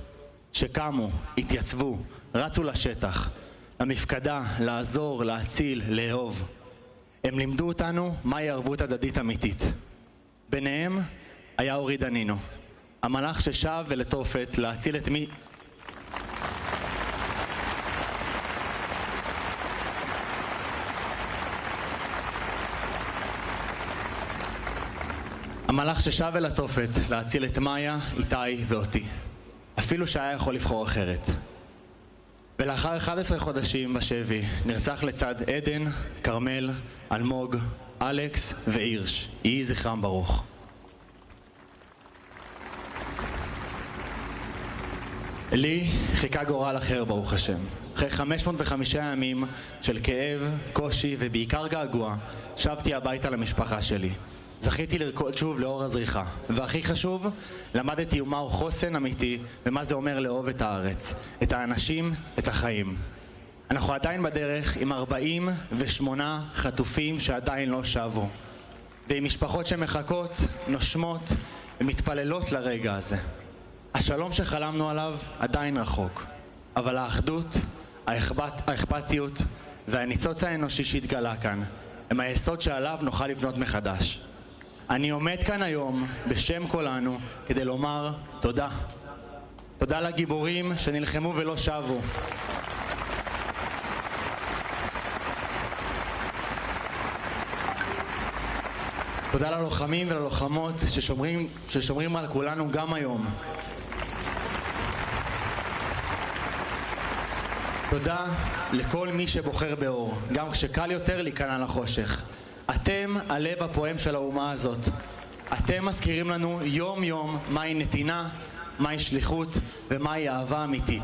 שקמו, התייצבו, רצו לשטח, למפקדה, לעזור, להציל, לאהוב. הם לימדו אותנו מהי ערבות הדדית אמיתית. ביניהם היה אורי דנינו, המלאך ששב ולתופת להציל את מי... המלאך ששב אל התופת להציל את מאיה, איתי ואותי. אפילו שהיה יכול לבחור אחרת. ולאחר 11 חודשים בשבי נרצח לצד עדן, קרמל, אלמוג, אלכס ואירש. יהי זכרם ברוך. לי חיכה גורל אחר ברוך השם. אחרי 505 ימים של כאב, קושי ובעיקר געגוע, שבתי הביתה למשפחה שלי. זכיתי לרקוד שוב לאור הזריחה, והכי חשוב, למדתי מהו חוסן אמיתי ומה זה אומר לאהוב את הארץ, את האנשים, את החיים. אנחנו עדיין בדרך עם 48 חטופים שעדיין לא שבו, ועם משפחות שמחכות, נושמות ומתפללות לרגע הזה. השלום שחלמנו עליו עדיין רחוק, אבל האחדות, האכפתיות והניצוץ האנושי שהתגלה כאן הם היסוד שעליו נוכל לבנות מחדש. אני עומד כאן היום בשם כולנו כדי לומר תודה. תודה לגיבורים שנלחמו ולא שבו. תודה ללוחמים וללוחמות ששומרים על כולנו גם היום. תודה לכל מי שבוחר באור, גם כשקל יותר להיכנע לחושך. אתם הלב הפועם של האומה הזאת. אתם מזכירים לנו יום יום מהי נתינה, מהי שליחות ומהי אהבה אמיתית.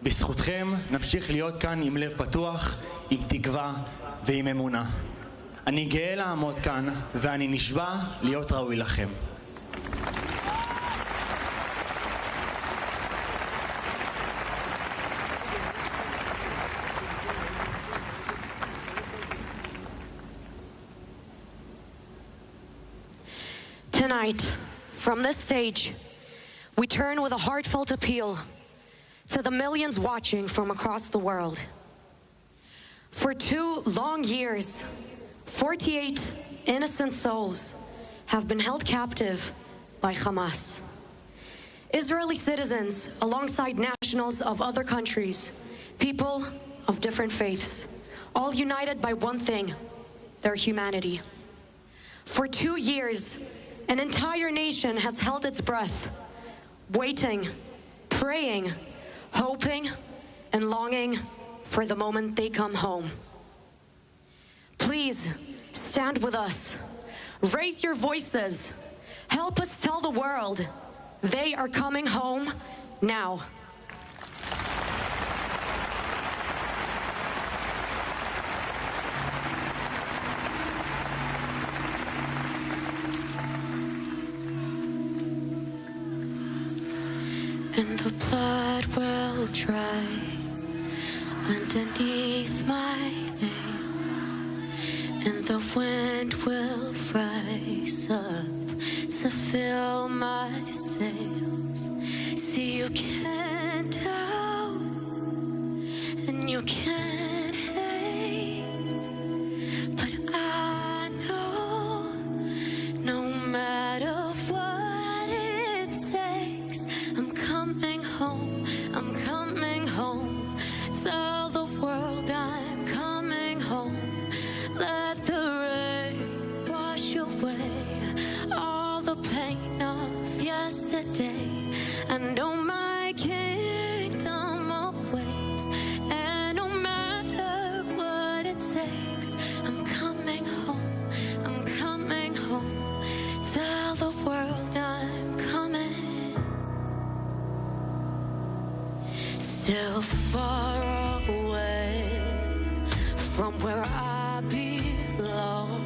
בזכותכם נמשיך להיות כאן עם לב פתוח, עם תקווה ועם אמונה. אני גאה לעמוד כאן ואני נשבע להיות ראוי לכם. Tonight, from this stage, we turn with a heartfelt appeal to the millions watching from across the world. For 2 long years, 48 innocent souls have been held captive by Hamas. Israeli citizens, alongside nationals of other countries, people of different faiths, all united by one thing, their humanity. For 2 years, an entire nation has held its breath, waiting, praying, hoping, and longing for the moment they come home. Please stand with us. Raise your voices. Help us tell the world they are coming home now. And the blood will dry underneath my nails, and the wind will rise up to fill my sails. See, you can't doubt and you can't hate, but I know no matter what it takes, I'm coming home, I'm coming home. Tell the world I'm coming home. Let the rain wash away all the pain of yesterday. I know my kingdom awaits, and no matter what it takes, I'm coming home, I'm coming home. Tell the world I'm coming. Still far away from where I belong,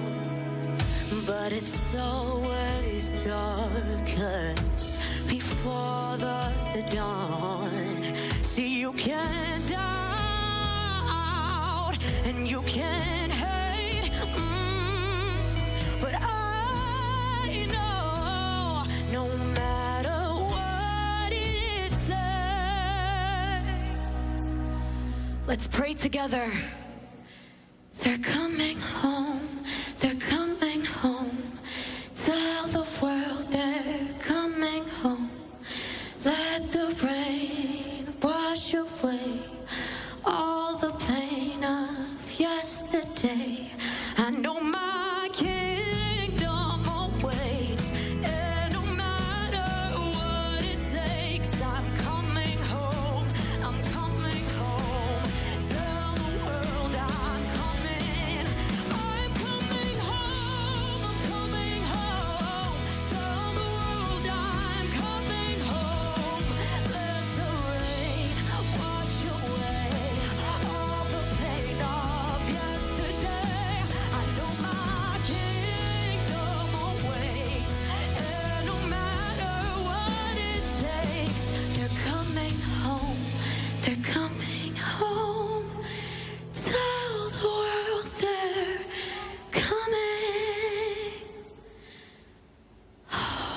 but it's always darkest before the can doubt and you can hate, but I know no matter what it takes. Let's pray together. They're coming home, they're coming home. Tell the world they're coming home. Let the rain wash away all the pain of yesterday. I know my kingdom awaits, and no matter what it takes, I'm coming home, I'm coming home. Tell the world I'm coming home, I'm coming home. Tell the world I'm coming home. Let the rain wash away all the pain of yesterday. I know my kingdom awaits, and no matter what it takes, they're coming home, they're coming home. Tell the world they're coming home.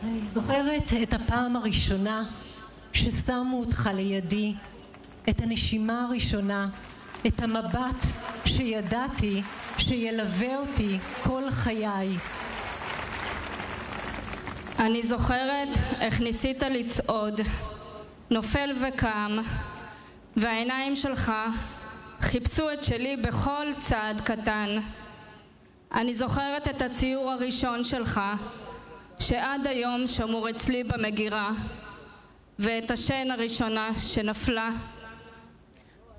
אני זוכרת את הפעם הראשונה ששמו אותך לידי, את הנשימה הראשונה, את המבט שידעתי שילווה אותי כל חיי. אני זוכרת איך ניסית לצעוד, נופל וקם, והעיניים שלך חיפשו את שלי בכל צעד קטן. אני זוכרת את הציור הראשון שלך, שעד היום שמור אצלי במגירה, ואת השן הראשונה שנפלה.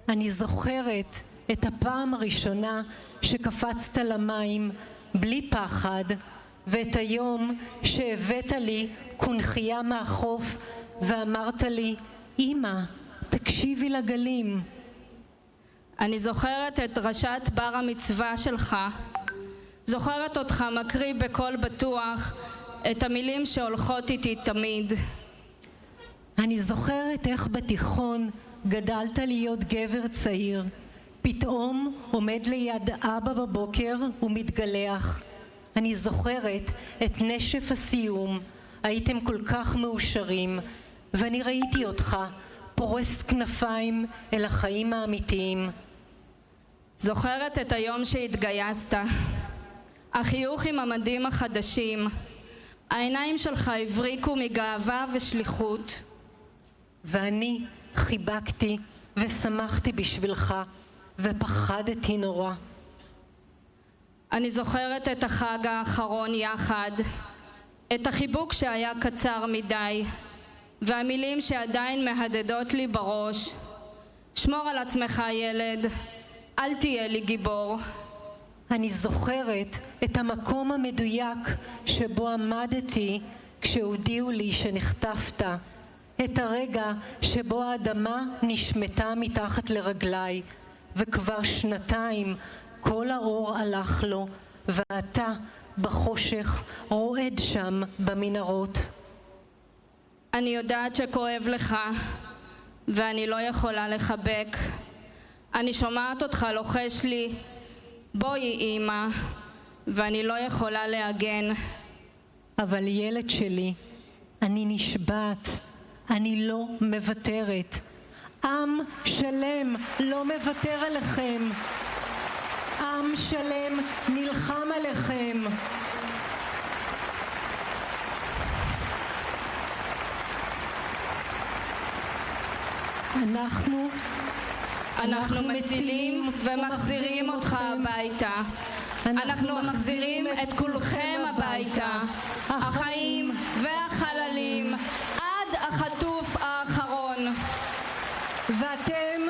אני זוכרת את הפעם הראשונה שקפצת למים בלי פחד, ואת היום שהבאת לי קונחייה מהחוף ואמרת לי, אמא, תקשיבי לגלים. אני זוכרת את דרשת בר המצווה שלך, זוכרת אותך מקריא בקול בטוח את המילים שהולכות איתי תמיד. אני זוכרת איך בתיכון גדלת להיות גבר צעיר, פתאום עומד ליד אבא בבוקר ומתגלח. אני זוכרת את נשף הסיום, הייתם כל כך מאושרים, ואני ראיתי אותך פורס כנפיים אל החיים האמיתיים. זוכרת את היום שהתגייסת, החיוך עם המדים החדשים, העיניים שלך הבריקו מגאווה ושליחות. ואני חיבקתי ושמחתי בשבילך, ופחדתי נורא. אני זוכרת את החג האחרון יחד, את החיבוק שהיה קצר מדי, והמילים שעדיין מהדהדות לי בראש. שמור על עצמך ילד, אל תהיה לי גיבור. אני זוכרת את המקום המדויק שבו עמדתי כשהודיעו לי שנחטפת, את הרגע שבו האדמה נשמטה מתחת לרגליי, וכבר שנתיים כל האור הלך לו, ואתה בחושך רועד שם במנהרות. אני יודעת שכואב לך, ואני לא יכולה לחבק. אני שומעת אותך לוחש לי, בואי אמא, ואני לא יכולה להגן. אבל ילד שלי, אני נשבעת, אני לא מוותרת. עם שלם לא מוותר עליכם. עם שלם נלחם עליכם. אנחנו מצילים ומחזירים אותך הביתה. אנחנו מחזירים את כולכם הביתה, החיים והחללים, עד החטוף האחרון. ואתם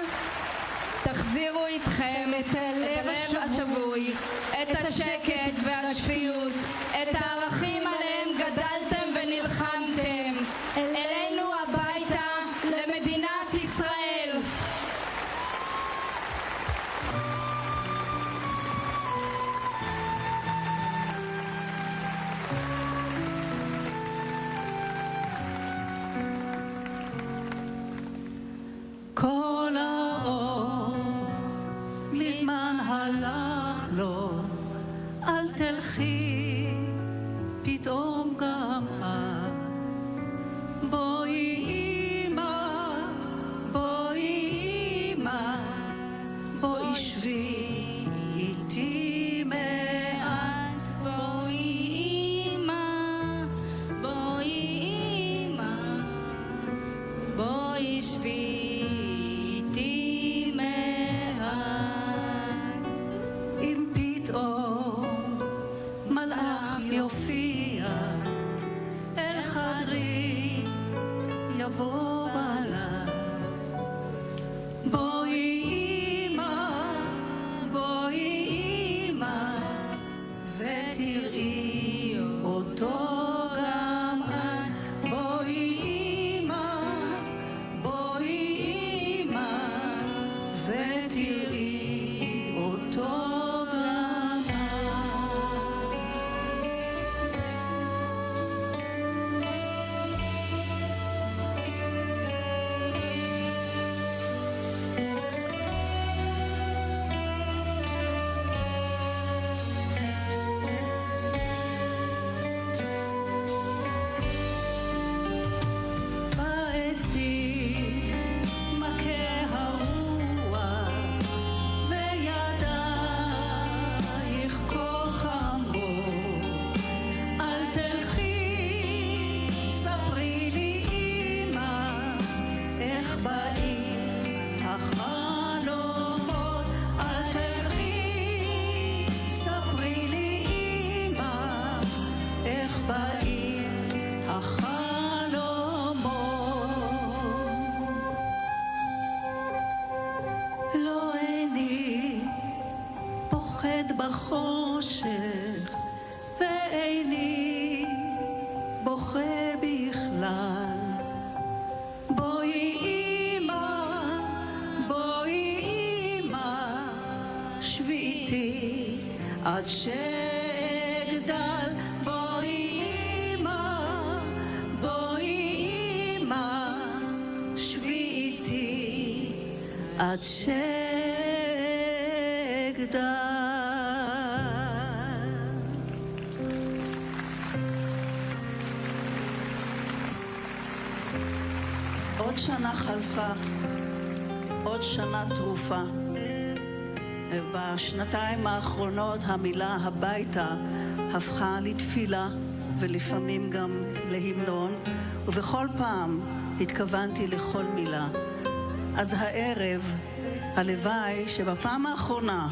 תחזירו איתכם את הלב השבוי, את השקט והשפיות, את הערכים עליהם גדלתם ונלחמתם, אלינו הביתה, למדינת ישראל. כל האור מזמן הלך לו, אל תלכי פתאום גם את. בואי אמא, בואי אמא, בואי שבי איתי מעט. בואי אמא, בואי אמא, בואי שבי יופיע אל חדרי יבוא בלט. בואי אמא, בואי אמא, ותראי אותו גם את. בואי אמא, בואי אמא, ותראי אותו בחושך, ואיני בוכה בכלל. בואי אמא, בואי אמא, שבי איתי עד שאגדל. בואי אמא, בואי אמא, שבי איתי עד שאגדל. עוד שנה חלפה, עוד שנה תרופה. בשנתיים האחרונות המילה הביתה הפכה לתפילה ולפעמים גם להמנון, ובכל פעם התכוונתי לכל מילה. אז הערב, הלוואי שבפעם האחרונה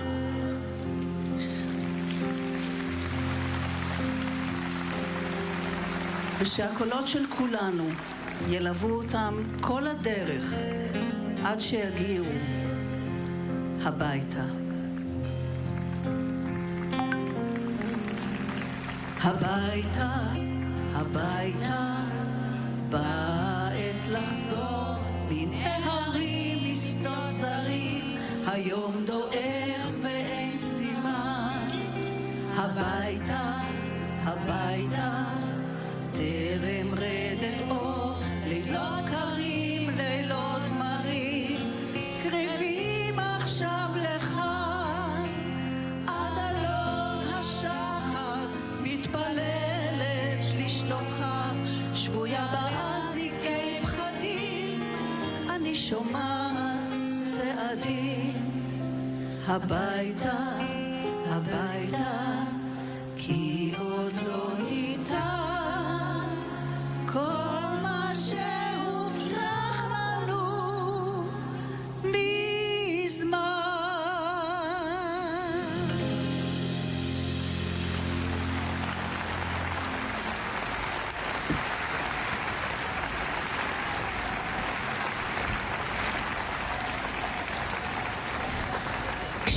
ושהקולות של כולנו ילוו אותם כל הדרך עד שיגיעו הביתה. הביתה, הביתה, בעת לחזור מן ההרים משדות זרים, היום דועך ואין סימן. הביתה, הביתה, טרם רדת אור, לילות קרים, לילות מרים, קרבים עכשיו לכאן, עד עלות השחר, מתפללת לשלומך, שבויה באזיקי פחדים, אני שומעת צעדים. הביתה, הביתה, כי עוד לא ניתן כל מה שהובטח לנו מזמן.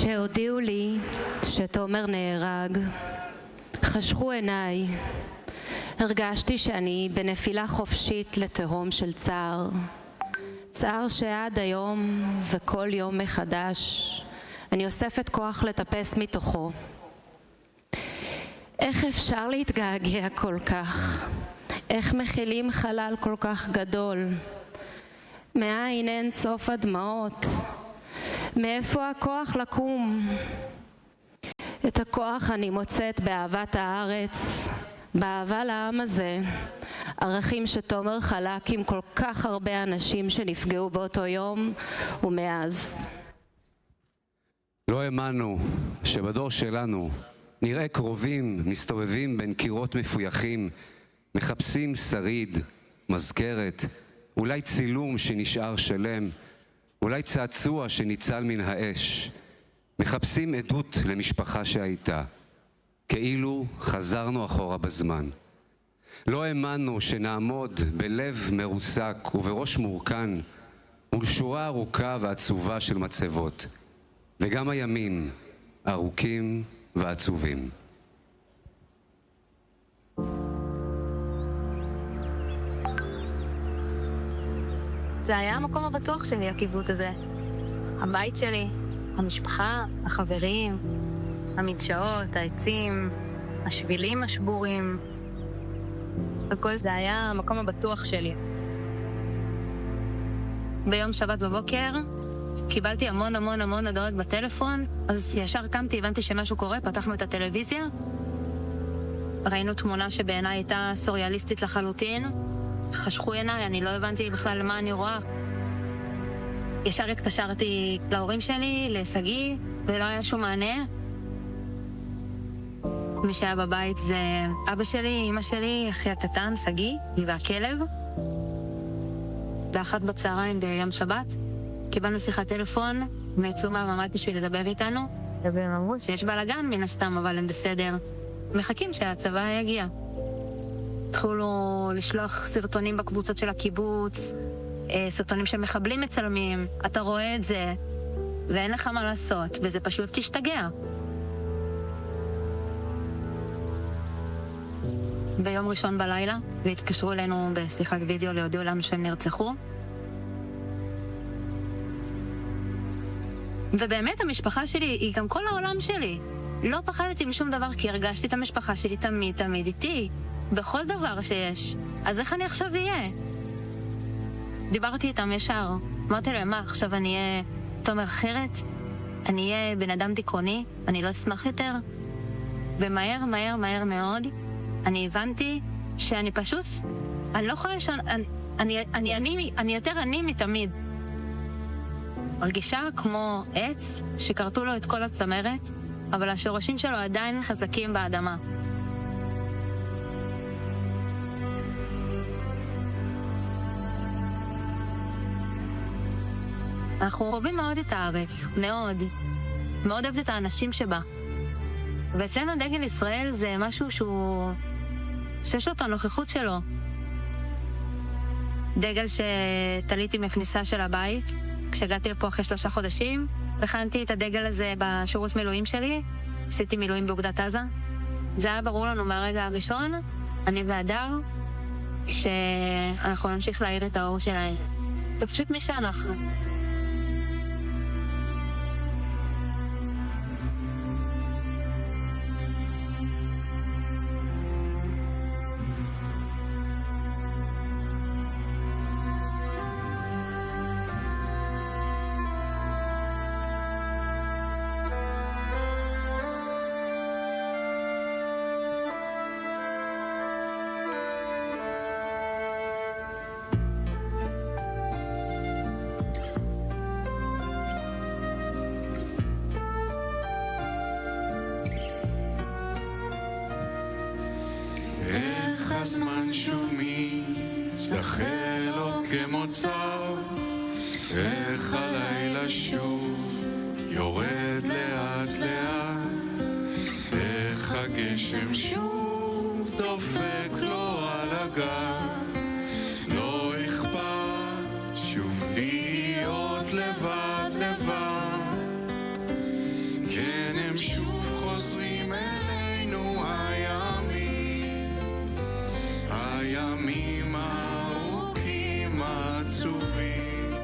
כשהודיעו לי שתומר נהרג, חשכו עיניי. הרגשתי שאני בנפילה חופשית לתהום של צער. צער שעד היום וכל יום מחדש אני אוספת כוח לטפס מתוכו. איך אפשר להתגעגע כל כך? איך מכילים חלל כל כך גדול? מאין אין סוף הדמעות? מאיפה הכוח לקום? את הכוח אני מוצאת באהבת הארץ, באהבה לעם הזה, ערכים שתומר חלק עם כל כך הרבה אנשים שנפגעו באותו יום ומאז. לא האמנו שבדור שלנו נראה קרובים מסתובבים בין קירות מפויחים, מחפשים שריד, מזכרת, אולי צילום שנשאר שלם, אולי צעצוע שניצל מן האש. מחפשים עדות למשפחה שהייתה, כאילו חזרנו אחורה בזמן. לא האמנו שנעמוד בלב מרוסק ובראש מורכן מול שורה ארוכה ועצובה של מצבות, וגם הימים ארוכים ועצובים. זה היה המקום הבטוח שלי, הקיבוץ הזה. הבית שלי, המשפחה, החברים, המדשאות, העצים, השבילים השבורים. הכל זה היה המקום הבטוח שלי. ביום שבת בבוקר קיבלתי המון הודעות בטלפון, אז ישר קמתי, הבנתי שמשהו קורה, פתחנו את הטלוויזיה. ראינו תמונה שבעיניי הייתה סוריאליסטית לחלוטין. חשכו עיניי, אני לא הבנתי בכלל למה אני רואה. ישר התקשרתי להורים שלי, לסגי, ולא היה שום מענה. מי שהיה בבית זה אבא שלי, אמא שלי, אחי הקטן, סגי, והכלב. ב13:00 בצהריים ביום שבת קיבלנו שיחת טלפון ויצאו מהממ"ד בשביל לדבר איתנו, והם אמרו שיש בלגן מן הסתם, אבל הם בסדר. מחכים שהצבא יגיע. התחילו לשלוח סרטונים בקבוצות של הקיבוץ, סרטונים שמחבלים מצלמים, אתה רואה את זה ואין לך מה לעשות, וזה פשוט תשתגע. ביום ראשון בלילה, והתקשרו אלינו בשיחת וידאו להודיעו לנו שהם נרצחו. ובאמת המשפחה שלי היא גם כל העולם שלי. לא פחדתי משום דבר כי הרגשתי את המשפחה שלי תמיד איתי, בכל דבר שיש. אז איך אני עכשיו אהיה? דיברתי איתם ישר. אמרתי להם, מה, עכשיו אני אהיה תומר אחרת? אני אהיה בן אדם דיכאוני? אני לא אשמח יותר? ומהר מאוד, אני הבנתי שאני פשוט, אני לא יכולה אני יותר עני מתמיד. מרגישה כמו עץ שקרטו לו את כל הצמרת, אבל השורשים שלו עדיין חזקים באדמה. אנחנו אוהבים מאוד את הארץ, מאוד אוהבת את האנשים שבה. ואצלנו דגל ישראל זה משהו שיש לו את הנוכחות שלו. דגל שתליתי מכניסה של הבית, כשהגעתי לפה אחרי 3 חודשים, הכנתי את הדגל הזה בשירות מילואים שלי, עשיתי מילואים באוגדת עזה. זה היה ברור לנו מהרגע הראשון, אני והדר, שאנחנו נמשיך להאיר את האור שלהם. זה פשוט מי שאנחנו. הזמן שוב מזדחל לו כמוצר, איך הלילה שוב יורד לאט לאט, איך הגשם שוב דופק לו על הגב, לא אכפת שוב להיות לבד לבד, הם שוב חוזרים אלינו הימים, הימים הארוכים העצובים.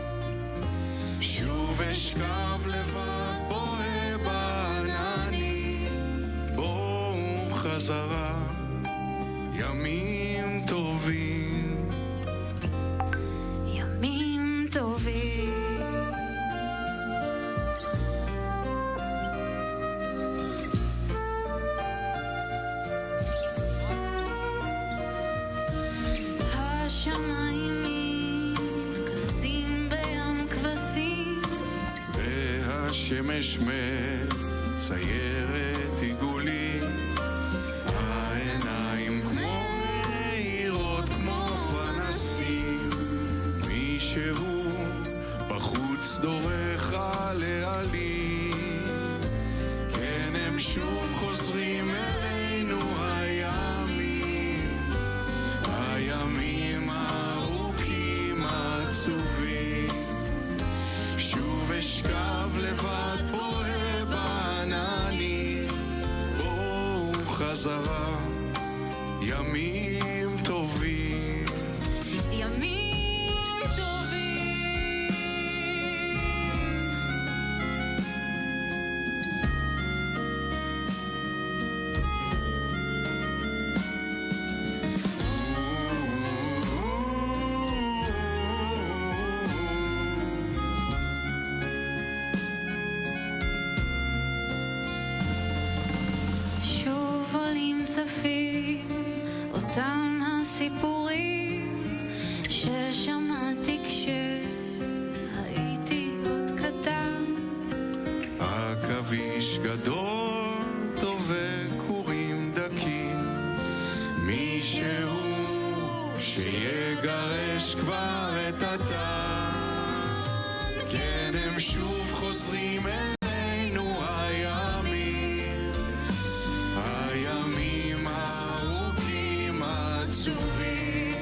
שוב אשכב לבד בוהה בעננים, בואו חזרה ימים טובים, ימים טובים. השמיים מתכסים בים כבשים, והשמש מציירת עיגולים, העיניים כמו מאירות כמו פנסים, מישהו בחוץ דורך על העלים. כן, הם שוב חוזרים אלינו הימים, הימים הארוכים העצובים. שוב אשכב לבד בוהה בעננים, בואו חזרה ימים טובים, ימים טובים. שוב עולים צפים אותם הסיפורים ששמעתי כשהייתי עוד קטן. עכביש גדול טווה כורים דקים, מישהו שיגרש כבר את הטעם. כן, הם שוב חוזרים אלינו הימים, הימים הארוכים העצובים.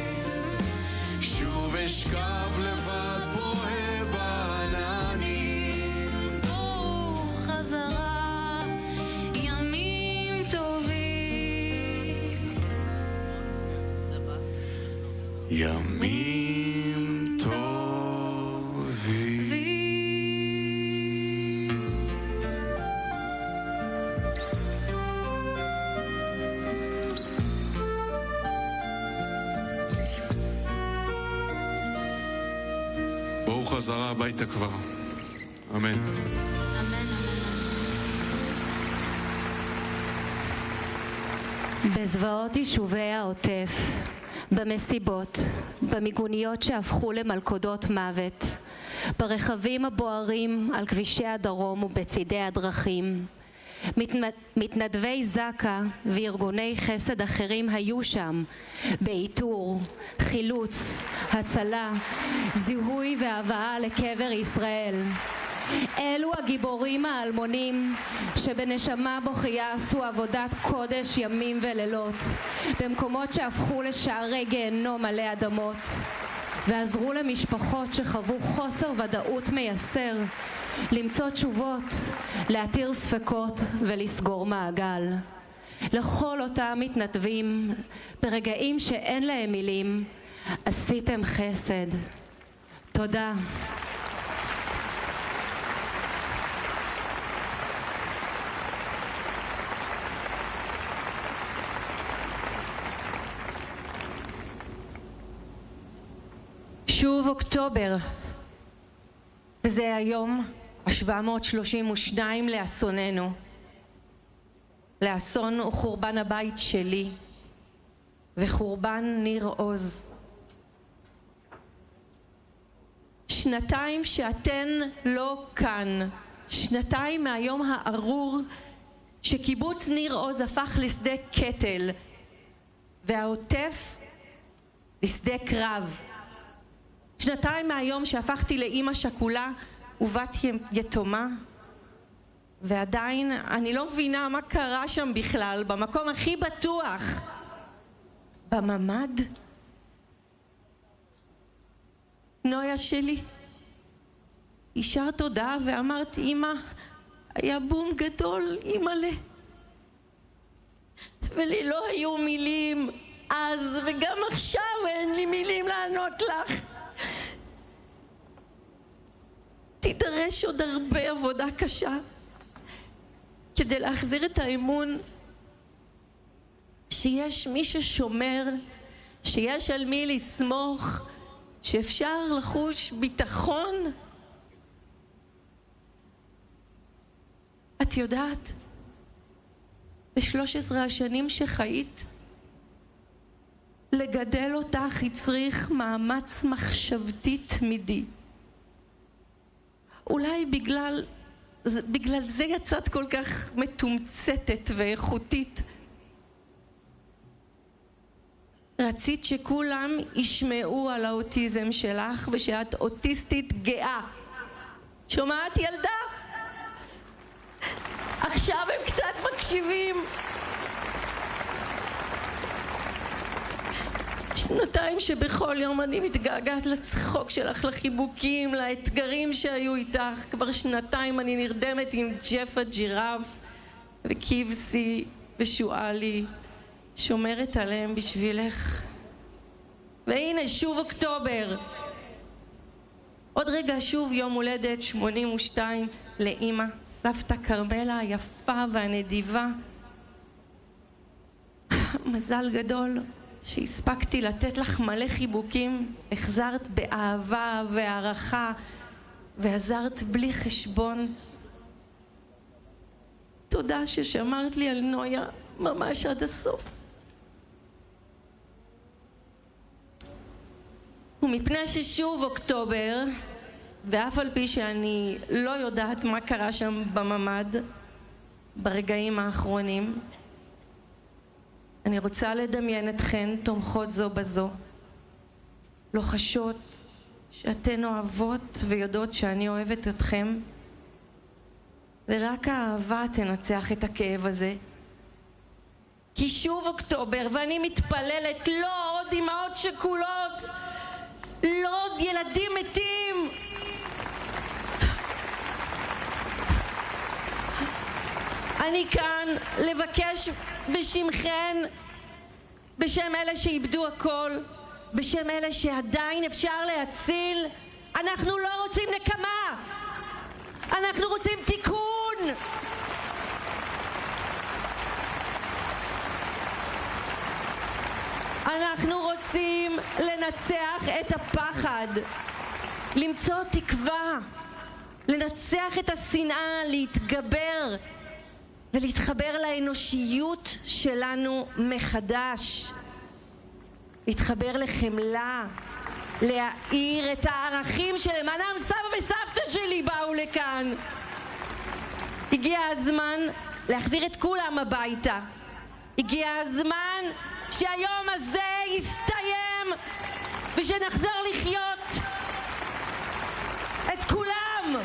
שוב אשכב לבד בוהה בעננים, בואו חזרה ימים טובים, ימים טובים. בואו חזרה הביתה כבר. אמן. בזוועות יישובי העוטף, במסיבות, במיגוניות שהפכו למלכודות מוות, ברכבים הבוערים על כבישי הדרום ובצידי הדרכים. מתנדבי זק"א וארגוני חסד אחרים היו שם באיתור, חילוץ, הצלה, זיהוי והבאה לקבר ישראל. אלו הגיבורים האלמונים שבנשמה בוכייה עשו עבודת קודש ימים ולילות במקומות שהפכו לשערי גיהנום עלי אדמות, ועזרו למשפחות שחוו חוסר ודאות מייסר למצוא תשובות, להתיר ספקות ולסגור מעגל. לכל אותם מתנדבים ברגעים שאין להם מילים, עשיתם חסד. תודה. שוב אוקטובר, וזה היום ה-732 לאסוננו, לאסון וחורבן הבית שלי וחורבן ניר עוז. שנתיים שאתן לא כאן, שנתיים מהיום הארור שקיבוץ ניר עוז הפך לשדה קטל והעוטף לשדה קרב. שנתיים מהיום שהפכתי לאמא שכולה ובת יתומה, ועדיין אני לא מבינה מה קרה שם בכלל, במקום הכי בטוח, בממד. נויה שלי, אישר תודה ואמרת, אמא, היה בום גדול, אימא'לה. ולי לא היו מילים אז, וגם עכשיו אין לי מילים לענות לך. תידרש עוד הרבה עבודה קשה כדי להחזיר את האמון שיש מי ששומר, שיש על מי לסמוך, שאפשר לחוש ביטחון. את יודעת, ב13 השנים שחיית, לגדל אותך הצריך מאמץ מחשבתי תמידי. אולי בגלל זה יצאת כל כך מתומצתת ואיכותית. רצית שכולם ישמעו על האוטיזם שלך ושאת אוטיסטית גאה. שומעת ילדה? עכשיו הם קצת מקשיבים. שנתיים שבכל יום אני מתגעגעת לצחוק שלך, לחיבוקים, לאתגרים שהיו איתך. כבר שנתיים אני נרדמת עם ג'ף הג'ירף וקיבסי ושואלי, שומרת עליהם בשבילך. והנה שוב אוקטובר, עוד רגע שוב יום הולדת 82 לאמא, סבתא קרמלה היפה והנדיבה. מזל גדול שהספקתי לתת לך מלא חיבוקים. החזרת באהבה והערכה ועזרת בלי חשבון. תודה ששמרת לי על נויה ממש עד הסוף. ומפני ששוב אוקטובר, ואף על פי שאני לא יודעת מה קרה שם בממד ברגעים האחרונים, אני רוצה לדמיין אתכן תומכות זו בזו, לוחשות שאתן אוהבות ויודעות שאני אוהבת אתכם, ורק האהבה תנצח את הכאב הזה. כי שוב אוקטובר ואני מתפללת, לא עוד אמהות שכולות, לא עוד ילדים מתים. אני כאן לבקש בשמכן, בשם אלה שאיבדו הכל, בשם אלה שעדיין אפשר להציל. אנחנו לא רוצים נקמה, אנחנו רוצים תיקון. אנחנו רוצים לנצח את הפחד, למצוא תקווה, לנצח את השנאה, להתגבר ולהתחבר לאנושיות שלנו מחדש, להתחבר לחמלה, להאיר את הערכים שלמענם סבא וסבתא שלי באו לכאן. הגיע הזמן להחזיר את כולם הביתה. הגיע הזמן שהיום הזה יסתיים ושנחזור לחיות את כולם.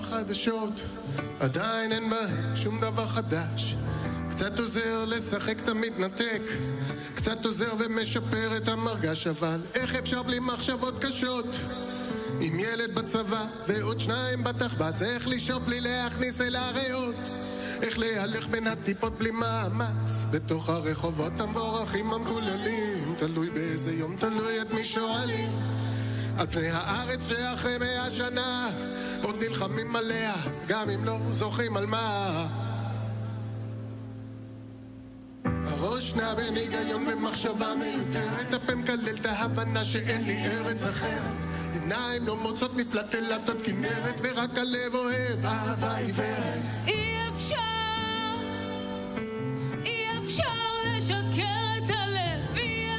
חדשות, עדיין אין בהם שום דבר חדש. קצת עוזר לשחק את המתנתק, קצת עוזר ומשפר את המרגש, אבל איך אפשר בלי מחשבות קשות? עם ילד בצבא ועוד 2 בתחבץ, איך לישון בלי להכניס אל הריאות? איך להלך בין הטיפות בלי מאמץ בתוך הרחובות המבורכים המגוללים? תלוי באיזה יום, תלוי את מי שואלים. על פני הארץ שאחרי 100 שנה עוד נלחמים עליה, גם אם לא זוכרים על מה. הראש נע בין היגיון ומחשבה מיותרת, הפה מקלל את ההבנה שאין לי ארץ אחרת. עיניים לא מוצאות מפלט אלת עד כנרת, ורק הלב אוהב אהבה עיוורת. אי אפשר לשקר את הלב, אי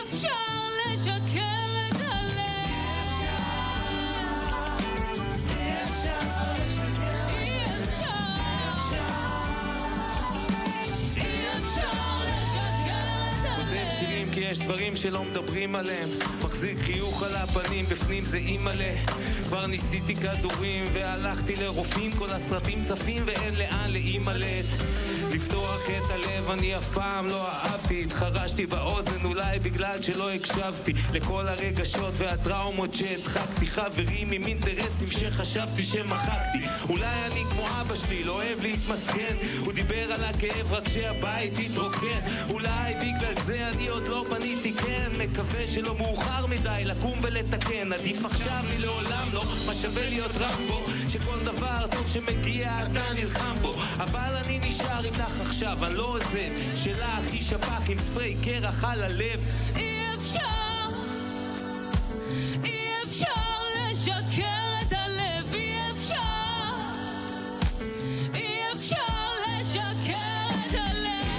אפשר לשקר את הלב. יש דברים שלא מדברים עליהם. מחזיק חיוך על הפנים, בפנים זה אימאלה. כבר ניסיתי כדורים והלכתי לרופאים, כל הסרטים צפים ואין לאן לאימאלת. לפתוח את הלב אני אף פעם לא אהבתי, התחרשתי באוזן אולי בגלל שלא הקשבתי לכל הרגשות והטראומות שהדחקתי, חברים עם אינטרסים שחשבתי שמחקתי. אולי אני כמו אבא שלי, לא אוהב להתמסכן, הוא דיבר על הכאב רק שהבית התרוקן. אולי בגלל זה אני עוד לא בניתי, כן, מקווה שלא מאוחר מדי לקום ולתקן. עדיף עכשיו מלעולם לא, מה שווה להיות רמבו, שכל דבר טוב שמגיע אתה נלחם בו. אבל אני נשאר איתך עכשיו, אני לא עוזב, שלך היא שפך עם ספרי קרח על הלב. אי אפשר לשקר את הלב, אי אפשר לשקר את הלב,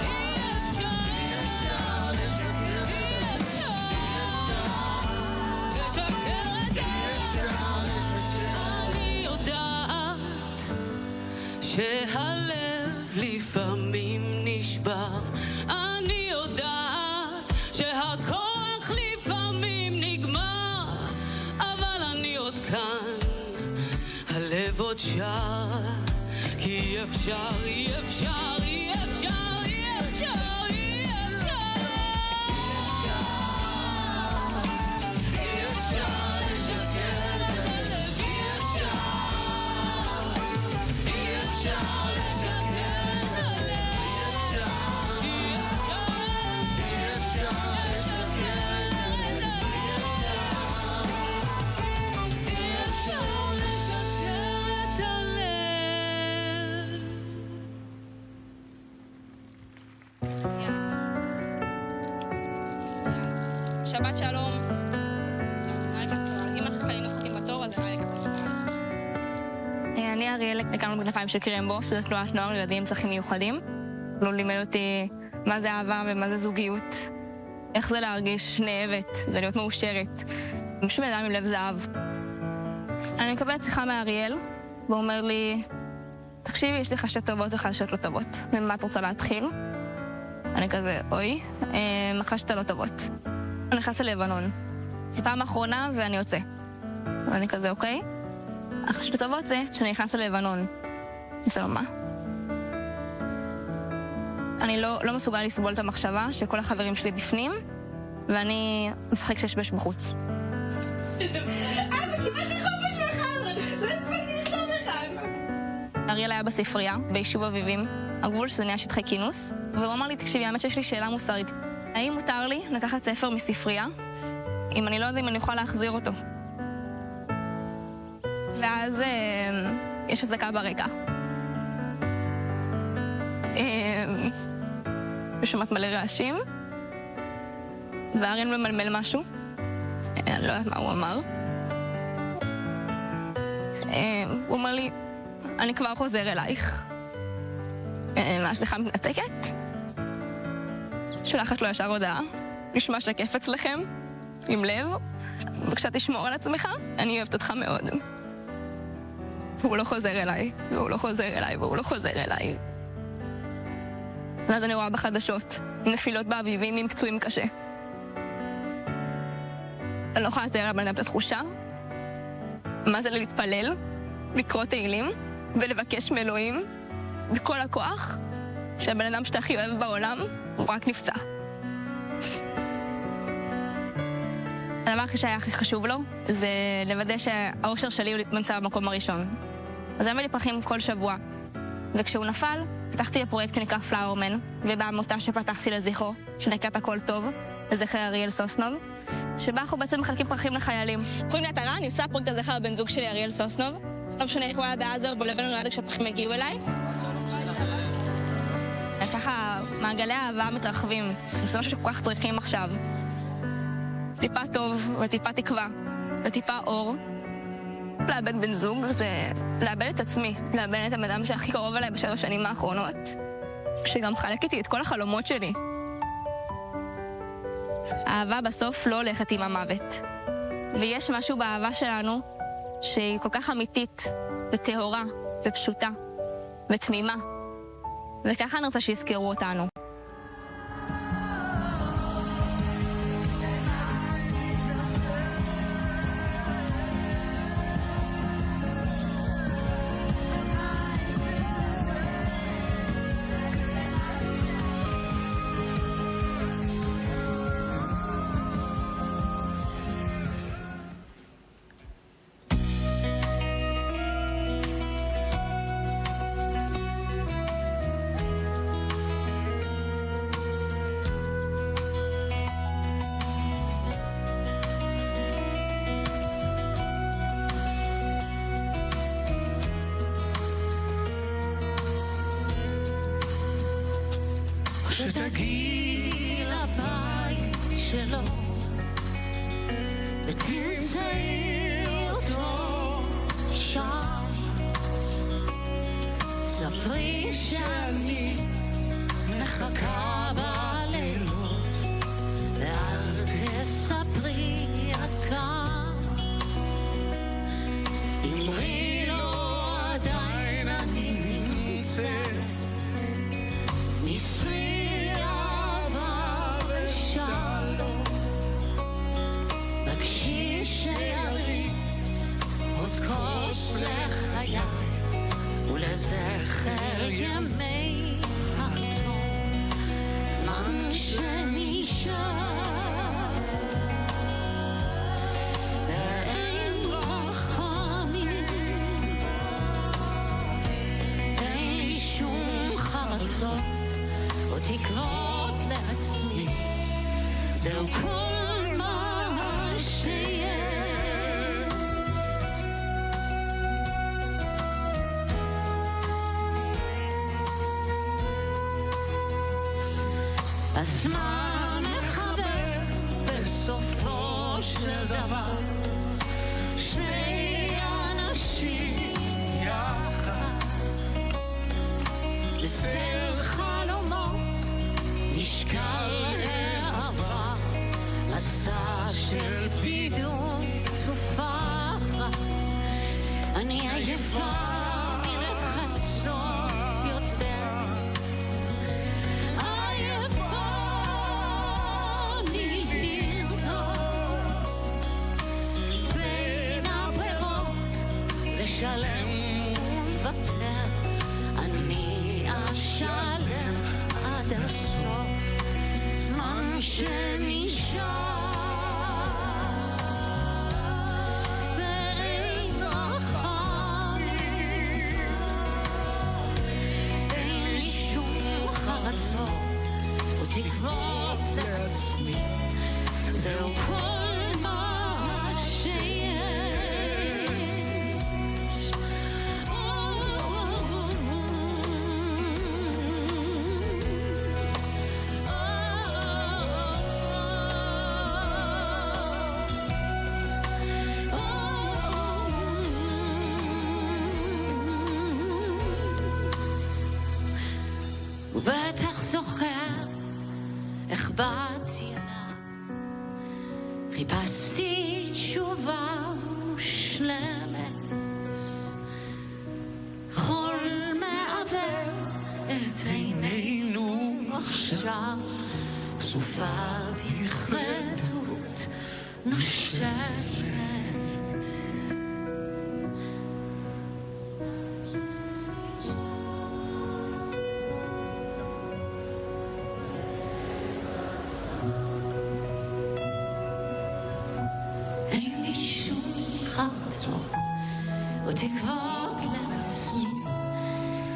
אי אפשר לשקר את הלב. אני יודעת שהלב לפעמים נשבר, אני יודעת שהכוח לפעמים נגמר, אבל אני עוד כאן, הלב עוד שר, כי אי אפשר, אי אפשר, אי אפשר, אי אפשר, אי אפשר לשקר את הלב, אי אפשר שבת שלום. אם אנחנו חיים מחכים בתור, אז אני אני אריאל, הקמנו בכנפיים של קרמבו, שזו תנועת נוער לילדים עם צרכים מיוחדים. הוא לימד אותי מה זה אהבה ומה זה זוגיות, איך זה להרגיש נאהבת ולהיות מאושרת. מישהו בן אדם עם לב זהב. אני מקבלת שיחה מאריאל, והוא אומר לי, תקשיבי, יש לי חדשות טובות וחדשות לא טובות. ממה את רוצה להתחיל? אני כזה, אוי, חדשות לא טובות. אני נכנסת ללבנון. זו פעם האחרונה ואני יוצא. ואני כזה, אוקיי? החדשות הטובות זה שאני נכנסת ללבנון. אני עושה לו, מה? אני לא מסוגל לסבול את המחשבה שכל החברים שלי בפנים, ואני משחק ששבש בחוץ. קיבלתי חופש מחר! לא הספקתי לכתוב אחד! אריאל היה בספרייה, ביישוב אביבים, הגבול שזה נהיה שטחי כינוס, והוא אמר לי, תקשיבי, האמת שיש לי שאלה מוסרית. האם מותר לי לקחת ספר מספרייה, אם אני לא יודע אם אני יכולה להחזיר אותו? ואז יש אזעקה ברקע. ושומעת מלא רעשים, ואריאל ממלמל משהו. אני לא יודעת מה הוא אמר. הוא אומר לי, אני כבר חוזר אלייך. השיחה מתנתקת. שולחת לו ישר הודעה, נשמע שקף אצלכם, עם לב, בבקשה תשמור על עצמך, אני אוהבת אותך מאוד. והוא לא חוזר אליי, והוא לא חוזר אליי, והוא לא חוזר אליי. ואז אני רואה בחדשות, נפילות באביבים עם פצועים קשה. אני לא יכולה לתאר לבן אדם את התחושה, מה זה להתפלל, לקרוא תהילים, ולבקש מאלוהים, בכל הכוח, שהבן אדם שאתה הכי אוהב בעולם, הוא רק נפצע. הדבר שהיה הכי חשוב לו, זה לוודא שהאושר שלי הוא נמצא במקום הראשון. אז הוא הביא לי פרחים כל שבוע. וכשהוא נפל, פתחתי בפרויקט שנקרא פלאורמן, ובעמותה שפתחתי לזכרו, שנקראת הכל טוב, לזכר אריאל סוסנוב, שבה אנחנו בעצם מחלקים פרחים לחיילים. קוראים לי עטרה, אני עושה הפרויקט לזכר הבן זוג שלי, אריאל סוסנוב. לא משנה איך הוא היה בעזה, בו לבנו נולד כשהפרחים הגיעו אליי. ככה מעגלי האהבה מתרחבים, זה משהו שכל כך צריכים עכשיו. טיפה טוב וטיפה תקווה וטיפה אור. לאבד בן זוג זה לאבד את עצמי, לאבד את הבן אדם שהכי קרוב אליי ב3 שנים האחרונות, שגם חלק איתי את כל החלומות שלי. האהבה בסוף לא הולכת עם המוות, ויש משהו באהבה שלנו שהיא כל כך אמיתית וטהורה ופשוטה ותמימה, וככה אני רוצה שיזכרו אותנו. שתגיעי לבית שלו ותמצאי אותו שם. ספרי שאני מחכה בלילות ואל תספרי עד כמה. אמרי לו עדיין אני נמצאת, ניסי אהבה ושלום. בקשי שירים עוד כוס לחיי ולזכר ימי התום, זמן שנשאר ואין רחמים, אין לי שום חרטות או תקוות לעצמי, זהו כל מה שיש. אז מה מחבר בסופו של דבר שני אנשים יחד? זה סר חלומות, משקל העבר, מסע של בדידות ופחד. אני עייפה מלכסות יותר, שלם וותר, אני אשלם עד הסוף, זמן שנשאר ואין רחמים, אין לי שום חרטות או תקוות לעצמי, זהו כל מה שיש. בטח זוכר איך באתי אליו, חיפשתי תשובה מושלמת, חול מעבר את עינינו עכשיו, סופה בכבדות נושבת. ותקוות לעצמי,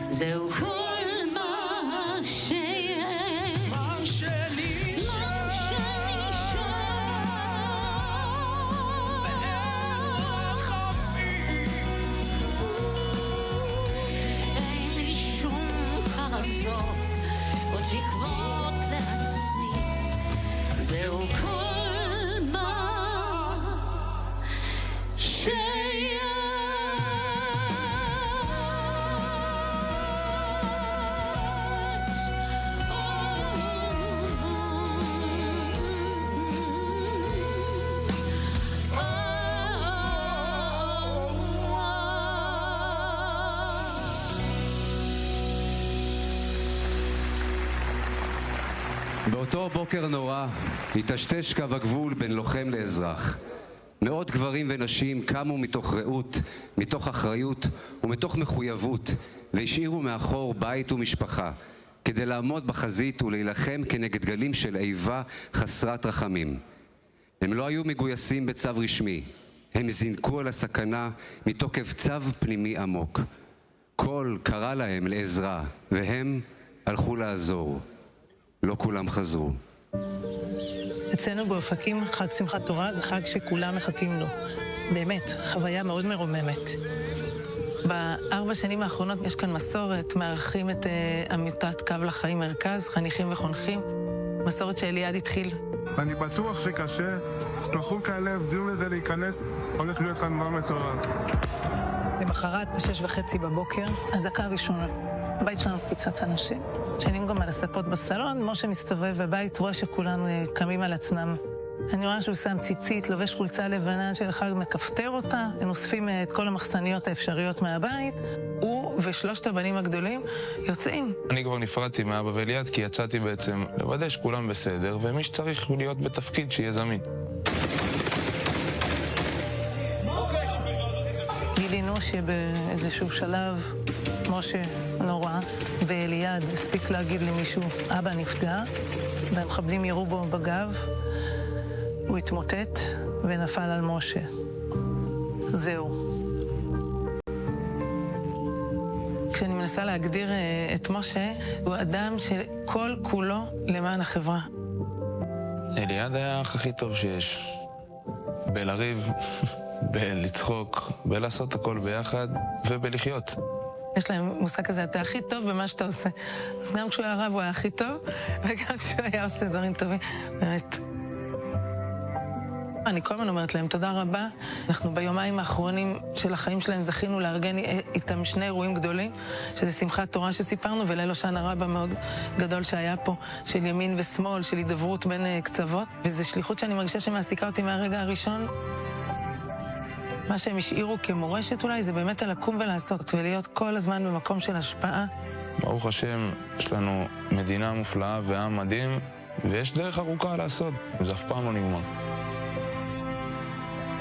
זהו כל מה שיש. זמן שנשאר ואין רחמים, אין לי שום חרטות או תקוות לעצמי, זהו כל מה שיש. באותו בוקר נורא התשתש קו הגבול בין לוחם לאזרח. מאות גברים ונשים קמו מתוך רעות, מתוך אחריות ומתוך מחויבות, והשאירו מאחור בית ומשפחה, כדי לעמוד בחזית ולהילחם כנגד גלים של איבה חסרת רחמים. הם לא היו מגויסים בצו רשמי, הם זינקו על הסכנה מתוקף צו פנימי עמוק. קול קרא להם לעזרה, והם הלכו לעזור. לא כולם חזרו. אצלנו באופקים חג שמחת תורה זה חג שכולם מחכים לו. באמת, חוויה מאוד מרוממת. ב4 שנים האחרונות יש כאן מסורת, מארחים את עמותת קו לחיים מרכז, חניכים וחונכים, מסורת שאליעד התחיל. אני בטוח שקשה, תשלחו כאלה הבזירו לזה להיכנס, הולך להיות כאן מה מצורס. למחרת, ב6:30 בבוקר, אזעקה ראשונה. הבית שלנו פיצץ אנשים, שנים גם על הספות בסלון, משה מסתובב בבית, רואה שכולם קמים על עצמם. אני רואה שהוא שם ציצית, לובש חולצה לבנה שלחג מכפתר אותה, הם אוספים את כל המחסניות האפשריות מהבית, הוא ושלושת הבנים הגדולים יוצאים. אני כבר נפרדתי מאבא ואליעד, כי יצאתי בעצם לוודא שכולם בסדר, ומי שצריך להיות בתפקיד שיהיה זמין. גילינו שבאיזשהו שלב משה נורא ואליעד הספיק להגיד למישהו, אבא נפגע, והמחבלים ירו בו בגב, הוא התמוטט ונפל על משה. זהו. כשאני מנסה להגדיר את משה, הוא אדם שכל כולו למען החברה. אליעד היה האח הכי טוב שיש. בלריב, בלצחוק, בלעשות הכל ביחד ובלחיות. יש להם מושג כזה, אתה הכי טוב במה שאתה עושה. אז גם כשהוא היה רב הוא היה הכי טוב, וגם כשהוא היה עושה דברים טובים, באמת. אני כל הזמן אומרת להם, תודה רבה. אנחנו ביומיים האחרונים של החיים שלהם זכינו לארגן איתם 2 אירועים גדולים, שזה שמחת תורה שסיפרנו, וליל הושענא רבה מאוד גדול שהיה פה, של ימין ושמאל, של הידברות בין קצוות, וזו שליחות שאני מרגישה שמעסיקה אותי מהרגע הראשון. מה שהם השאירו כמורשת אולי, זה באמת לקום ולעשות, ולהיות כל הזמן במקום של השפעה. ברוך השם, יש לנו מדינה מופלאה ועם מדהים, ויש דרך ארוכה לעשות, וזה אף פעם לא נגמר.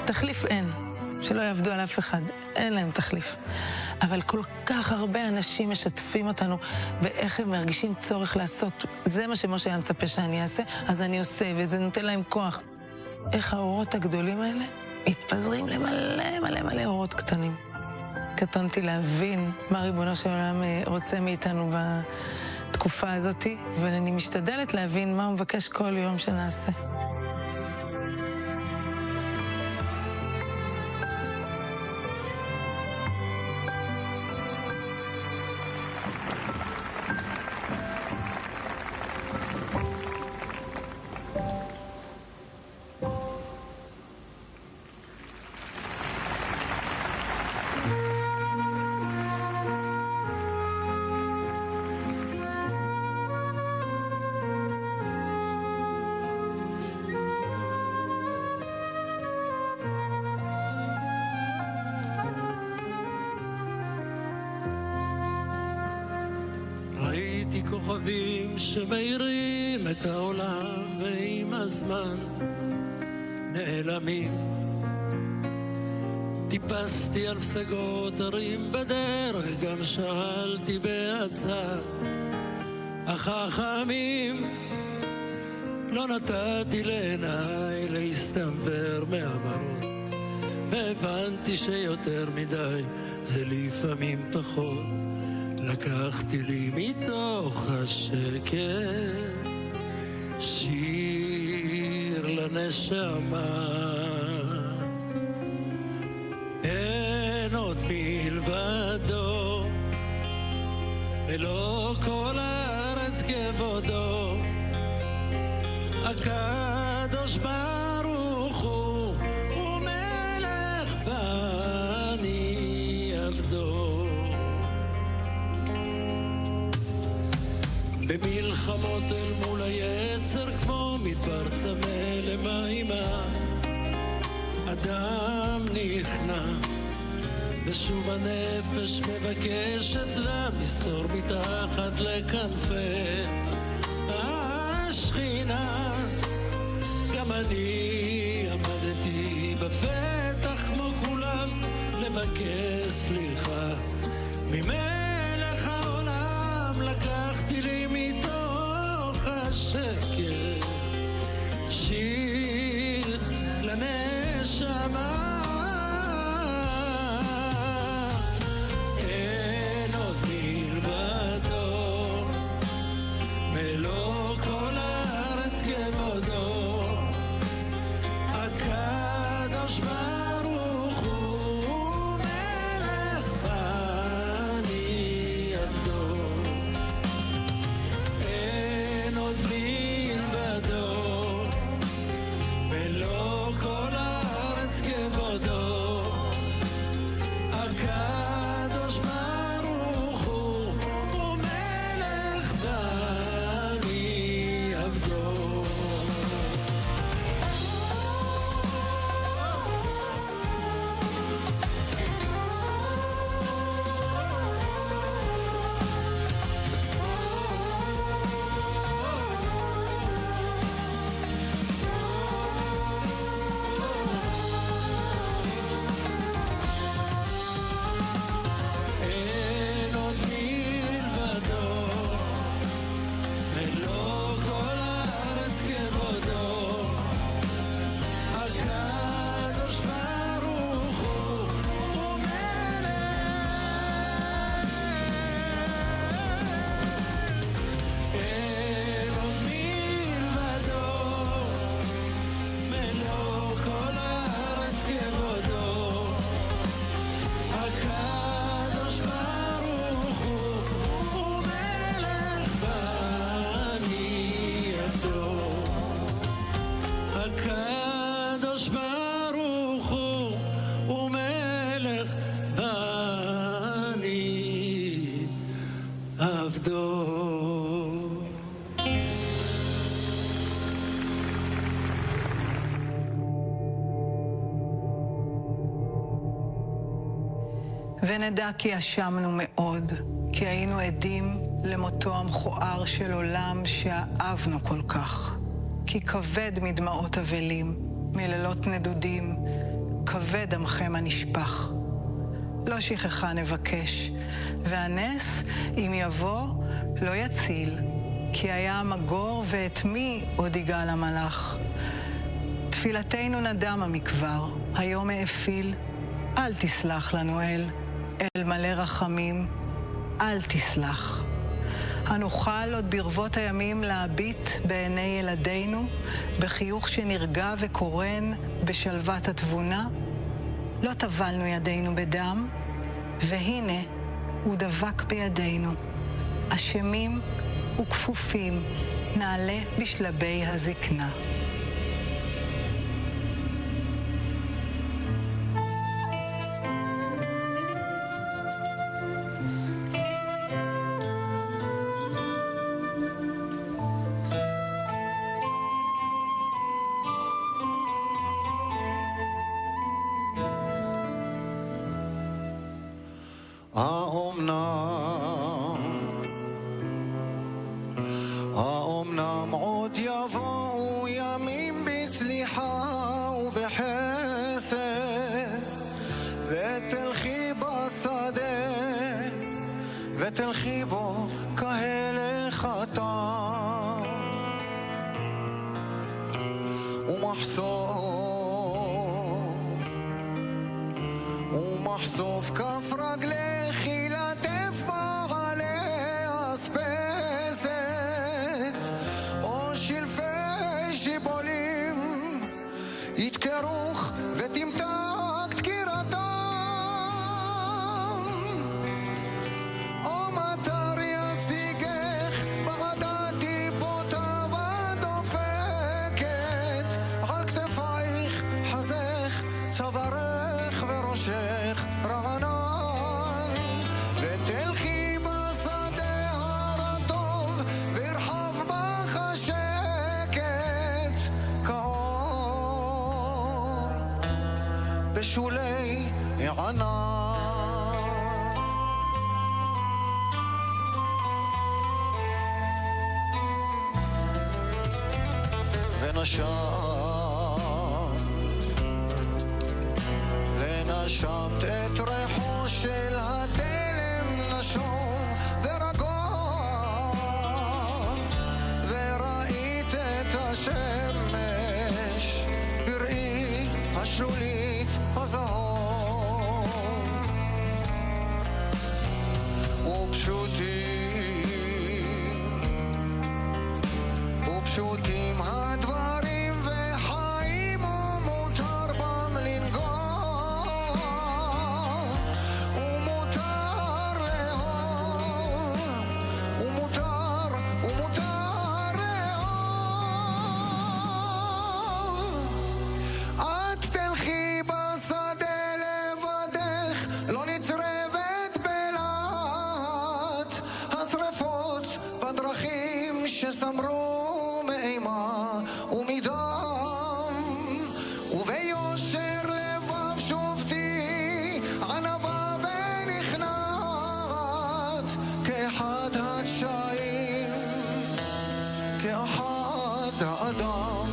תחליף אין, שלא יעבדו על אף אחד, אין להם תחליף. אבל כל כך הרבה אנשים משתפים אותנו באיך הם מרגישים צורך לעשות. זה מה שמשה היה מצפה שאני אעשה, אז אני עושה, וזה נותן להם כוח. איך האורות הגדולים האלה מתפזרים למלא מלא מלא אורות קטנים. קטונתי להבין מה ריבונו של עולם רוצה מאיתנו בתקופה הזאת, ואני משתדלת להבין מה הוא מבקש כל יום שנעשה. ראיתי כוכבים שמאירים את העולם ועם הזמן נעלמים. טיפסתי על פסגות הרים בדרך, גם שאלתי בעצה החכמים. לא נתתי לעיניי להסתנוור מהמראות, והבנתי שיותר מדי זה לפעמים פחות. לקחתי לי מתוך השקט שיר לנשמה, אין עוד מלבדו ולא כל הארץ כבודו. הקדוש ברוך הוא מלך ואני עבדו. במלחמות אל מול היצר כמו מדבר צמא למימה, אדם נכנע ושוב הנפש מבקשת לה מסתור מתחת לכנפי השכינה. גם אני עמדתי בפתח כמו כולם לבקש סליחה ממלך העולם. לקחתי לי מתוך השקט שיר לנשמה, אין עוד מלבדו מלוא כל הארץ כבודו. הקדוש ברוך הוא מלך ואני ונדע כי אשמנו מאוד, כי היינו עדים למותו המכוער של עולם שאהבנו כל כך. כי כבד מדמעות אבלים, מלילות נדודים, כבד עמכם הנשפך. לא שכחה נבקש, והנס, אם יבוא, לא יציל, כי היה המגור ואת מי עוד יגאל המלאך. תפילתנו נדמה מכבר, היום האפיל, אל תסלח לנו אל מלא רחמים, אל תסלח. הנוכל עוד ברבות הימים להביט בעיני ילדינו, בחיוך שנרגע וקורן בשלוות התבונה. לא טבלנו ידינו בדם, והנה הוא דבק בידינו. אשמים וכפופים נעלה בשלבי הזקנה. האומנם עוד יבואו ימים בסליחה ובחסד ותלכי בשדה ותלכי בו כהלך התם ומחשוף כף רגלך ילטף בעלי אספסת או שלפי שיבולים יתקרוך ותמתק דקירתם או מטר ישיגך בעדת טיפותיו הדופקת על כתפייך חזך צווארך וראשך רענן ותלכי בשדה הרטוב וירחב בך השקט כאור בשולי ענן ונשמת את ריחו של התלם נשום ורגוע וראית את השמש בראי השלולית הזהוב ופשוטים הדברים וחיים ומותר בם לנגוע ומותר לאהוב ומותר לאהוב את תלכי בשדה לבדך לא נצרבת בלהט השרפות בדרכים שסמרו מאימה ומדם וביושר לבב שופטי ענווה ונכנעת כאחד הדשאים כאחד האדם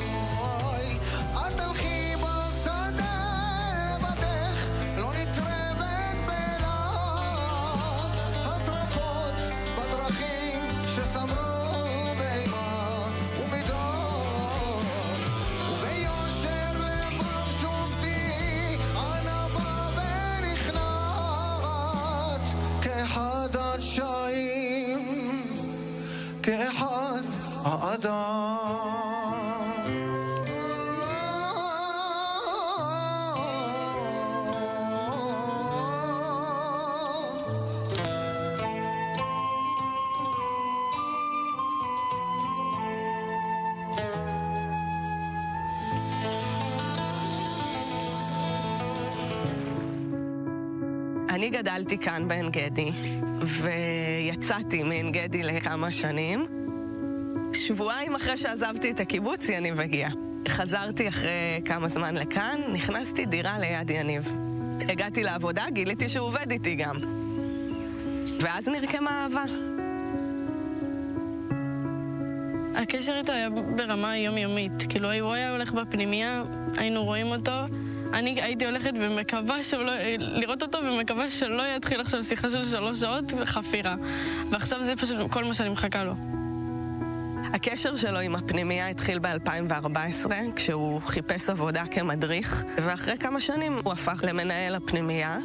את תלכי בשדה לבדך לא נצרבת בלהט השרפות בדרכים שסמרו כאחד האדם אני גדלתי כאן בעין גדי, ויצאתי מעין גדי לכמה שנים. שבועיים אחרי שעזבתי את הקיבוץ, יניב הגיע. חזרתי אחרי כמה זמן לכאן, נכנסתי דירה ליד יניב. הגעתי לעבודה, גיליתי שהוא עובד איתי גם. ואז נרקמה אהבה. הקשר איתו היה ברמה יומיומית. כאילו, הוא היה הולך בפנימייה, היינו רואים אותו. אני הייתי הולכת ומקווה לראות אותו ומקווה שלא יתחיל עכשיו שיחה של 3 שעות חפירה. ועכשיו זה פשוט כל מה שאני מחכה לו. הקשר שלו עם הפנימייה התחיל ב-2014, כשהוא חיפש עבודה כמדריך, ואחרי כמה שנים הוא הפך למנהל הפנימייה.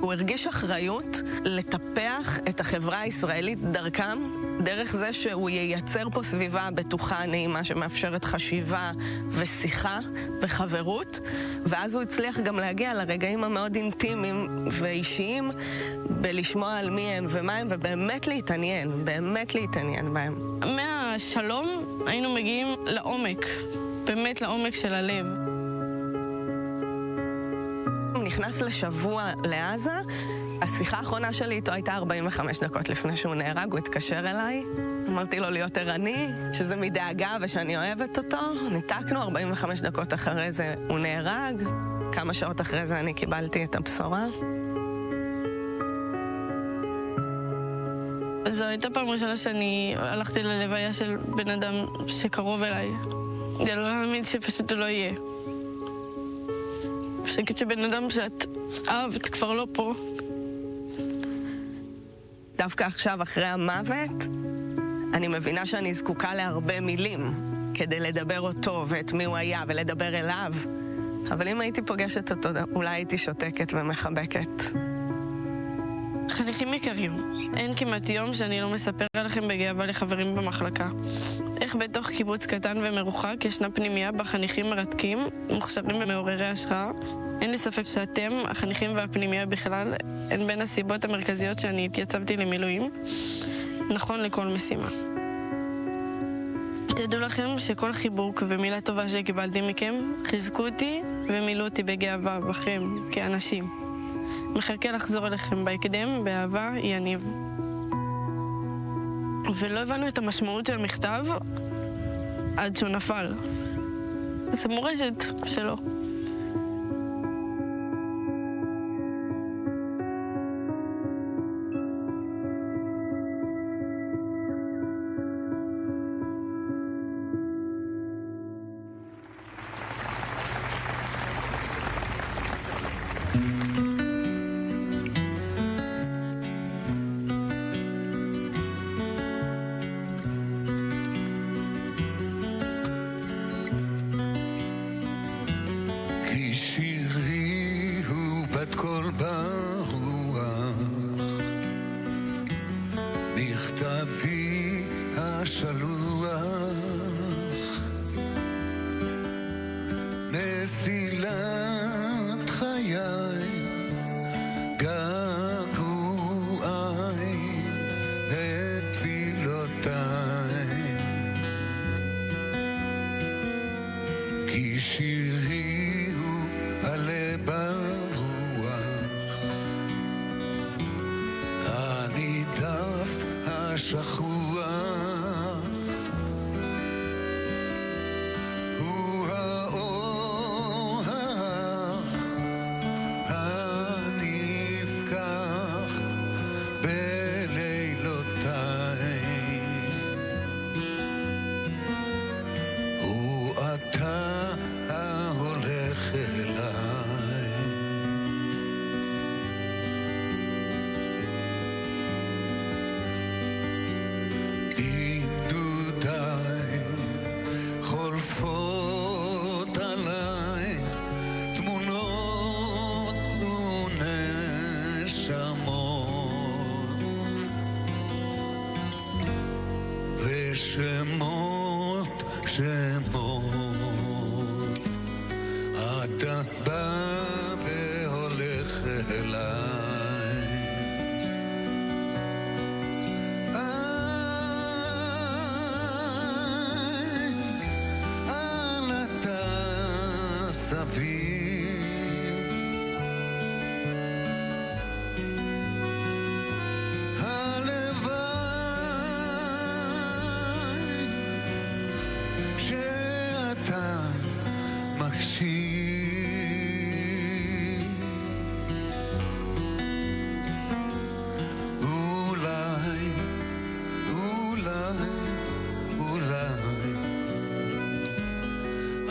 הוא הרגיש אחריות לטפח את החברה הישראלית דרכם, דרך זה שהוא ייצר פה סביבה בטוחה, נעימה, שמאפשרת חשיבה ושיחה וחברות, ואז הוא הצליח גם להגיע לרגעים המאוד אינטימיים ואישיים, בלשמוע על מי הם ומה הם, ובאמת להתעניין בהם. מהשלום היינו מגיעים לעומק, באמת לעומק של הלב. הוא נכנס לשבוע לעזה, השיחה האחרונה שלי איתו הייתה 45 דקות לפני שהוא נהרג, הוא התקשר אליי. אמרתי לו להיות ערני, שזה מדאגה ושאני אוהבת אותו. ניתקנו, 45 דקות אחרי זה הוא נהרג. כמה שעות אחרי זה אני קיבלתי את הבשורה. זו הייתה פעם ראשונה שאני הלכתי ללוויה של בן אדם שקרוב אליי. אני לא להאמין שפשוט הוא לא יהיה. שקט שבן אדם שאת אהבת כבר לא פה. דווקא עכשיו, אחרי המוות, אני מבינה שאני זקוקה להרבה מילים כדי לדבר אותו ואת מי הוא היה ולדבר אליו. אבל אם הייתי פוגשת אותו, אולי הייתי שותקת ומחבקת. חניכים יקרים, אין כמעט יום שאני לא מספר עליכם בגאווה לחברים במחלקה. איך בתוך קיבוץ קטן ומרוחק ישנה פנימייה בחניכים מרתקים, מוכשרים ומעוררי השראה. אין לי ספק שאתם, החניכים והפנימייה בכלל, הן בין הסיבות המרכזיות שאני התייצבתי למילואים, נכון לכל משימה. תדעו לכם שכל חיבוק ומילה טובה שקיבלתי מכם חיזקו אותי ומילאו אותי בגאווה בכם כאנשים. מחכה לחזור אליכם בהקדם, באהבה, יניב. ולא הבנו את המשמעות של מכתב עד שהוא נפל. זה מורשת שלו. הלוואי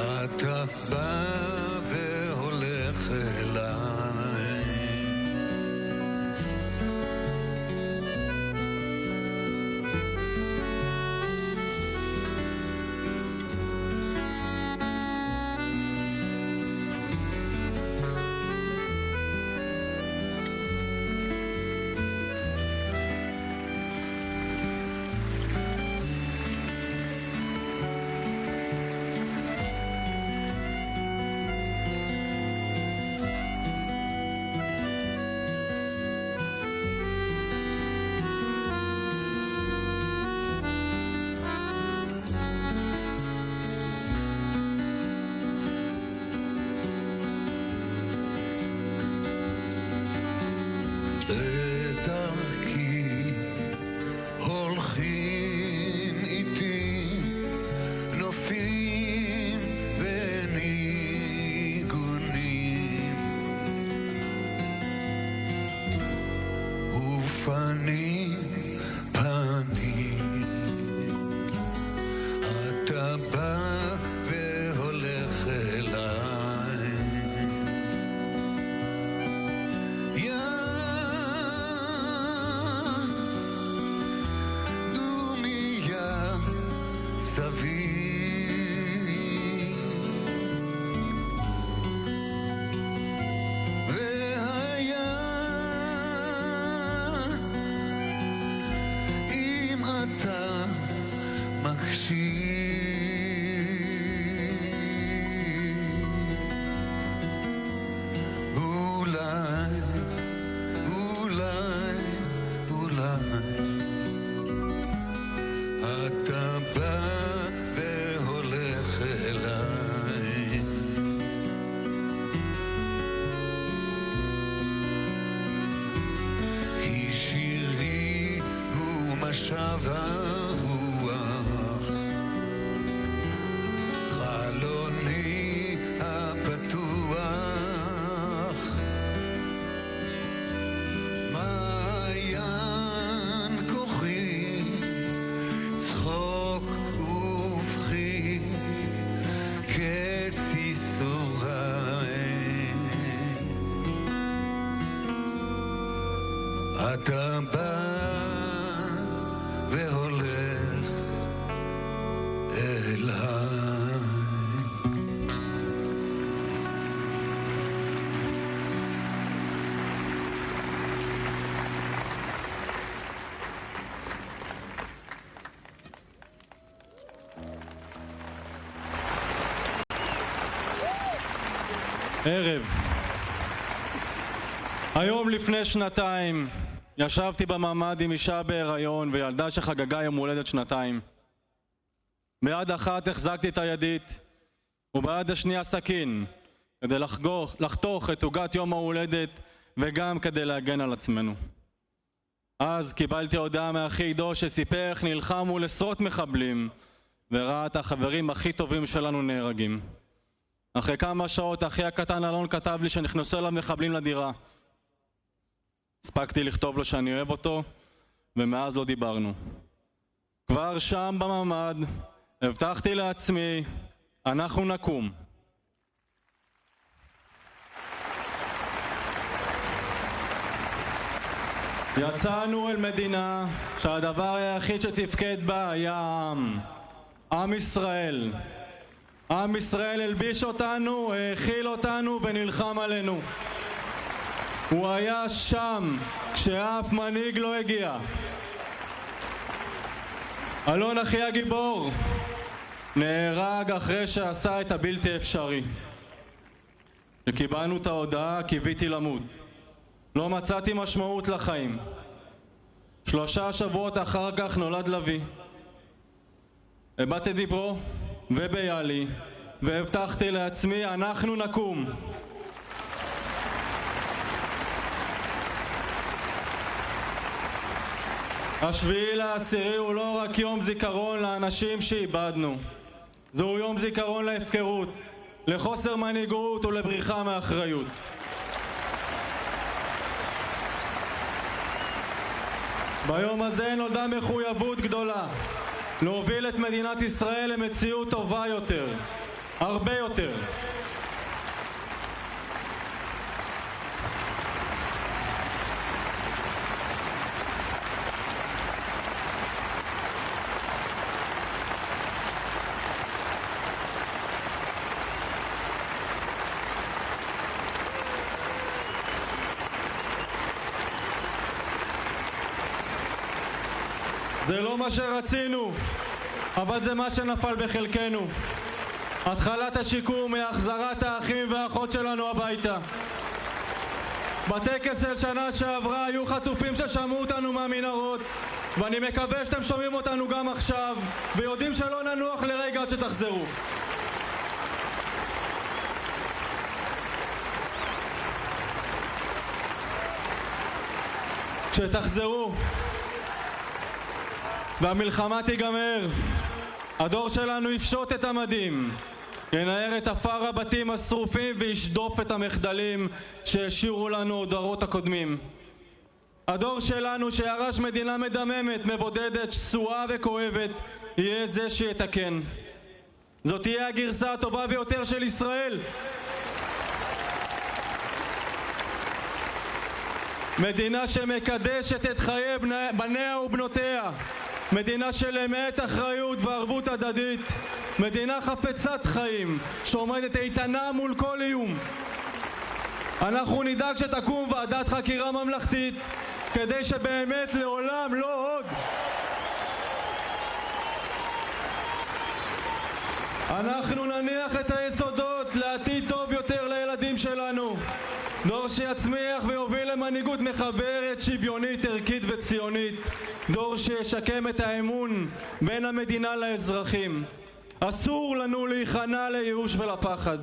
אתה בא והולך אליי. בדרכי הולכים איתי נופים וניגונים ופנים פנים אתה בא והולך אליי דומיה סביב והיה אם אתה מקשיב אולי אתה בא והולך אליי כי שירי הוא משב הרוח חלוני הפתוח מעיין כוחי צחוק ובכי קץ ייסוריי אתה בא והולך אליי ערב. היום לפני שנתיים ישבתי בממ"ד עם אישה בהיריון וילדה שחגגה יום הולדת 2. ביד אחת החזקתי את הידית וביד השנייה סכין כדי לחתוך את עוגת יום ההולדת וגם כדי להגן על עצמנו. אז קיבלתי הודעה מאחי עידו שסיפר איך נלחם מול עשרות מחבלים וראה את החברים הכי טובים שלנו נהרגים. אחרי כמה שעות אחי הקטן אלון כתב לי שנכנסו אליו מחבלים לדירה. הספקתי לכתוב לו שאני אוהב אותו ומאז לא דיברנו. כבר שם בממ"ד הבטחתי לעצמי אנחנו נקום. יצאנו אל מדינה שהדבר היחיד שתפקד בה היה העם. עם ישראל. עם ישראל הלביש אותנו, האכיל אותנו ונלחם עלינו. הוא היה שם כשאף מנהיג לא הגיע. אלון אחי הגיבור נהרג אחרי שעשה את הבלתי אפשרי. כשקיבלנו את ההודעה קיוויתי למות. לא מצאתי משמעות לחיים. 3 שבועות אחר כך נולד לוי. הבטתי בו וביאלי והבטחתי לעצמי אנחנו נקום. השביעי לעשירי הוא לא רק יום זיכרון לאנשים שאיבדנו. זהו יום זיכרון להפקרות, לחוסר מנהיגות ולבריחה מאחריות. ביום הזה נולדה מחויבות גדולה להוביל את מדינת ישראל למציאות טובה יותר. הרבה יותר. זה לא מה שרצינו, אבל זה מה שנפל בחלקנו. התחלת השיקום היא החזרת האחים והאחות שלנו הביתה. בטקס של שנה שעברה היו חטופים ששמעו אותנו מהמנהרות, ואני מקווה שאתם שומעים אותנו גם עכשיו ויודעים שלא ננוח לרגע עד שתחזרו. כשתחזרו והמלחמה תיגמר, הדור שלנו יפשוט את המדים, ינער את עפר הבתים השרופים וישדוף את המחדלים שהשאירו לנו דורות הקודמים. הדור שלנו שירש מדינה מדממת, מבודדת, שסועה וכואבת, יהיה זה שיתקן. זאת תהיה הגרסה הטובה ביותר של ישראל. מדינה שמקדשת את חיי בניה ובנותיה, מדינה של אמת, אחריות וערבות הדדית, מדינה חפצת חיים שעומדת איתנה מול כל איום. אנחנו נדאג שתקום ועדת חקירה ממלכתית כדי שבאמת לעולם לא עוד. אנחנו נניח את היסודות לעתיד טוב יותר לילדים שלנו, דור שיצמיח ויוביל למנהיגות מחברת, שוויונית, ערכית וציונית, דור שישקם את האמון בין המדינה לאזרחים. אסור לנו להיכנע לייאוש ולפחד.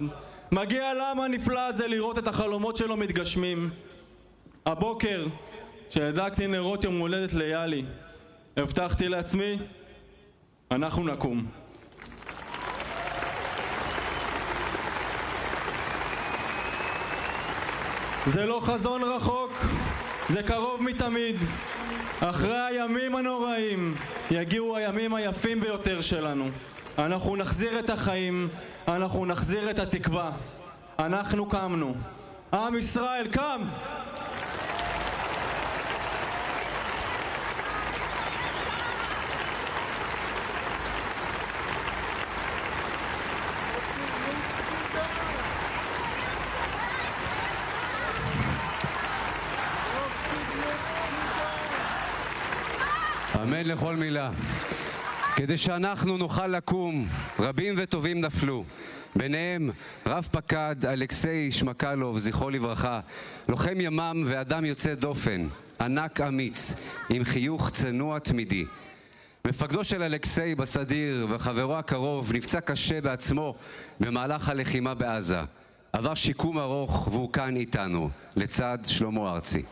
מגיע לעם הנפלא הזה לראות את החלומות שלו מתגשמים. הבוקר כשהדלקתי נרות יום הולדת ליאלי, הבטחתי לעצמי, אנחנו נקום. זה לא חזון רחוק, זה קרוב מתמיד. אחרי הימים הנוראים יגיעו הימים היפים ביותר שלנו. אנחנו נחזיר את החיים, אנחנו נחזיר את התקווה. אנחנו קמנו. עם ישראל קם! אמן לכל מילה. כדי שאנחנו נוכל לקום, רבים וטובים נפלו. ביניהם רב פקד אלכסי שמקלוב, זכרו לברכה, לוחם ימ"מ ואדם יוצא דופן, ענק אמיץ, עם חיוך צנוע תמידי. מפקדו של אלכסי בסדיר וחברו הקרוב נפצע קשה בעצמו במהלך הלחימה בעזה. עבר שיקום ארוך והוא כאן איתנו, לצד שלמה ארצי.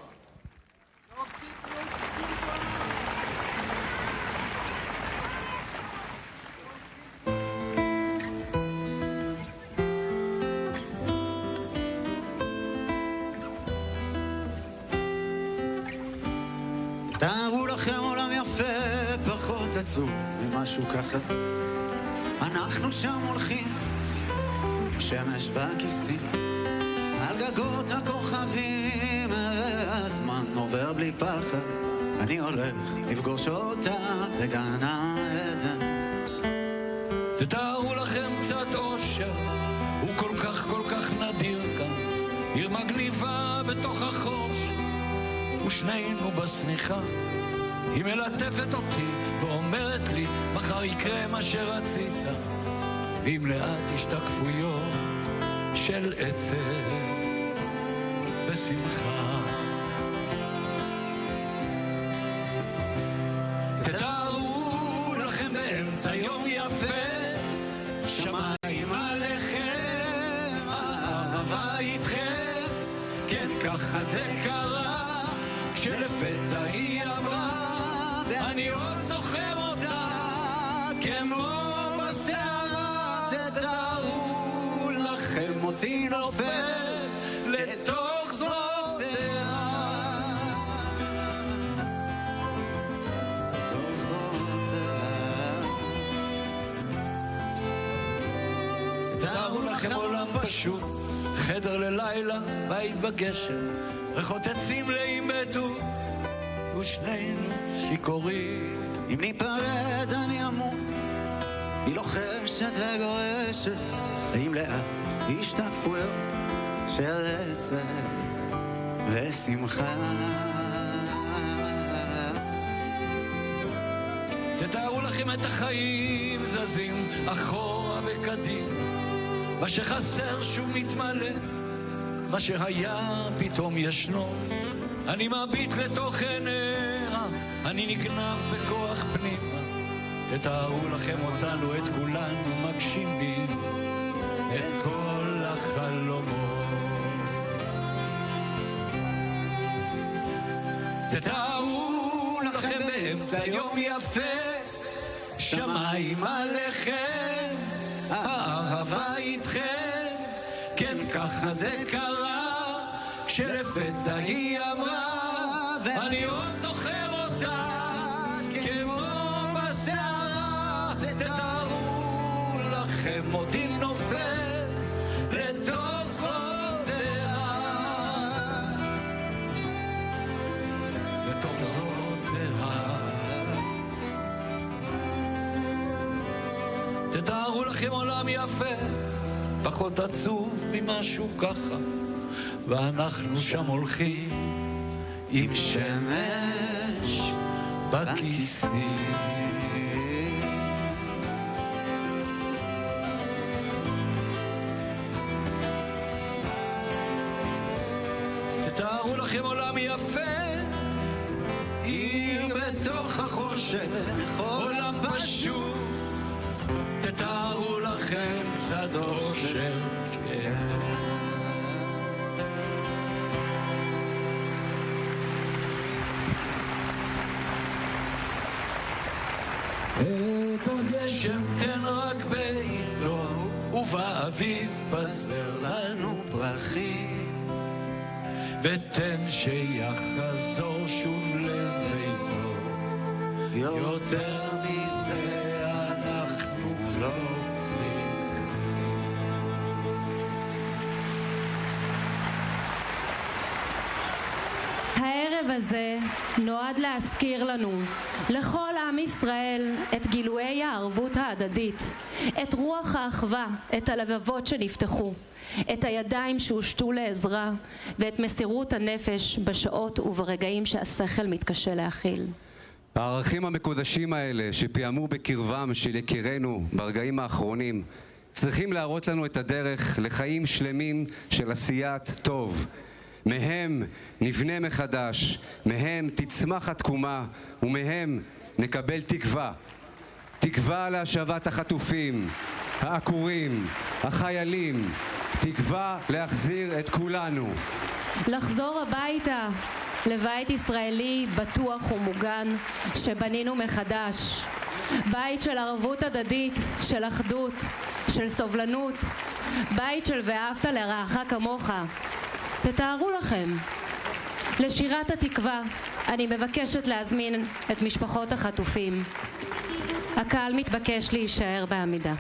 תארו לכם עולם יפה, פחות עצוב ממשהו ככה. אנחנו שם הולכים, שמש בכיסים, על גגות הכוכבים, הזמן עובר בלי פחד. אני הולך לפגוש אותה בגן העדן. תתארו לכם קצת אושר, הוא כל כך נדיר כאן. עיר מגניבה בתוך החוש, ושנינו בסמיכה. היא מלטפת אותי ואומרת לי, מחר יקרה מה שרצית. ועם לאט השתקפויות של עצב ושמחה. תתארו לכם באמצע יום יפה, שמיים עליכם, אהבה איתכם. כן, ככה זה קרה, כשלפתע היא אמרה, ואני עוד זוכר אותה כמו בסערה. תתארו לכם אותי נופל לתוך זרועותיה, לתוך זרועותיה. לכם עולם פשוט, חדר ללילה, בית בגשם, ריחות עצים מלאים בטוב, ושנינו שיכורים. אם ניפרד אני אמות, היא לוחשת וגורשת, ואם לאט השתקפויות של עצב ושמחה. תתארו לכם את החיים זזים אחורה וקדים, מה שחסר שוב מתמלא, מה שהיה פתאום ישנו. אני מביט לתוך עיניה, אני נגנב בכוח פנימה. תתארו לכם אותנו, את כולנו מגשימים את כל החלומות. תתארו לכם באמצע יום יפה, שמיים עליכם, האהבה איתכם. כן, ככה זה קרה, כשלפתע היא אמרה, ואני עוד זוכר אותה כמו בסערה. תתארו לכם אותי נופל לתוך זרועותיה, לתוך זרועותיה. תתארו לכם עולם יפה, פחות עצוב ממשהו ככה, ואנחנו שם הולכים עם שמש בכיסים. תתארו לכם עולם יפה, עיר בתוך החושך, עולם פשוט. תתארו לכם קצת אושר, כן. את הגשם תן רק בעיתו, ובאביב פזר לנו פרחים, ותן שיחזור שוב לביתו. יותר מזה אנחנו לא צריכים. הערב הזה נועד להזכיר לנו, לכל עם ישראל, את גילויי הערבות ההדדית, את רוח האחווה, את הלבבות שנפתחו, את הידיים שהושטו לעזרה, ואת מסירות הנפש בשעות וברגעים שהשכל מתקשה להכיל. הערכים המקודשים האלה שפיעמו בקרבם של יקירינו ברגעים האחרונים צריכים להראות לנו את הדרך לחיים שלמים של עשיית טוב. מהם נבנה מחדש, מהם תצמח התקומה, ומהם נקבל תקווה. תקווה להשבת החטופים, העקורים, החיילים, תקווה להחזיר את כולנו. לחזור הביתה, לבית ישראלי בטוח ומוגן שבנינו מחדש. בית של ערבות הדדית, של אחדות, של סובלנות. בית של ואהבת לרעך כמוך. תתארו לכם. לשירת התקווה אני מבקשת להזמין את משפחות החטופים. הקהל מתבקש להישאר בעמידה.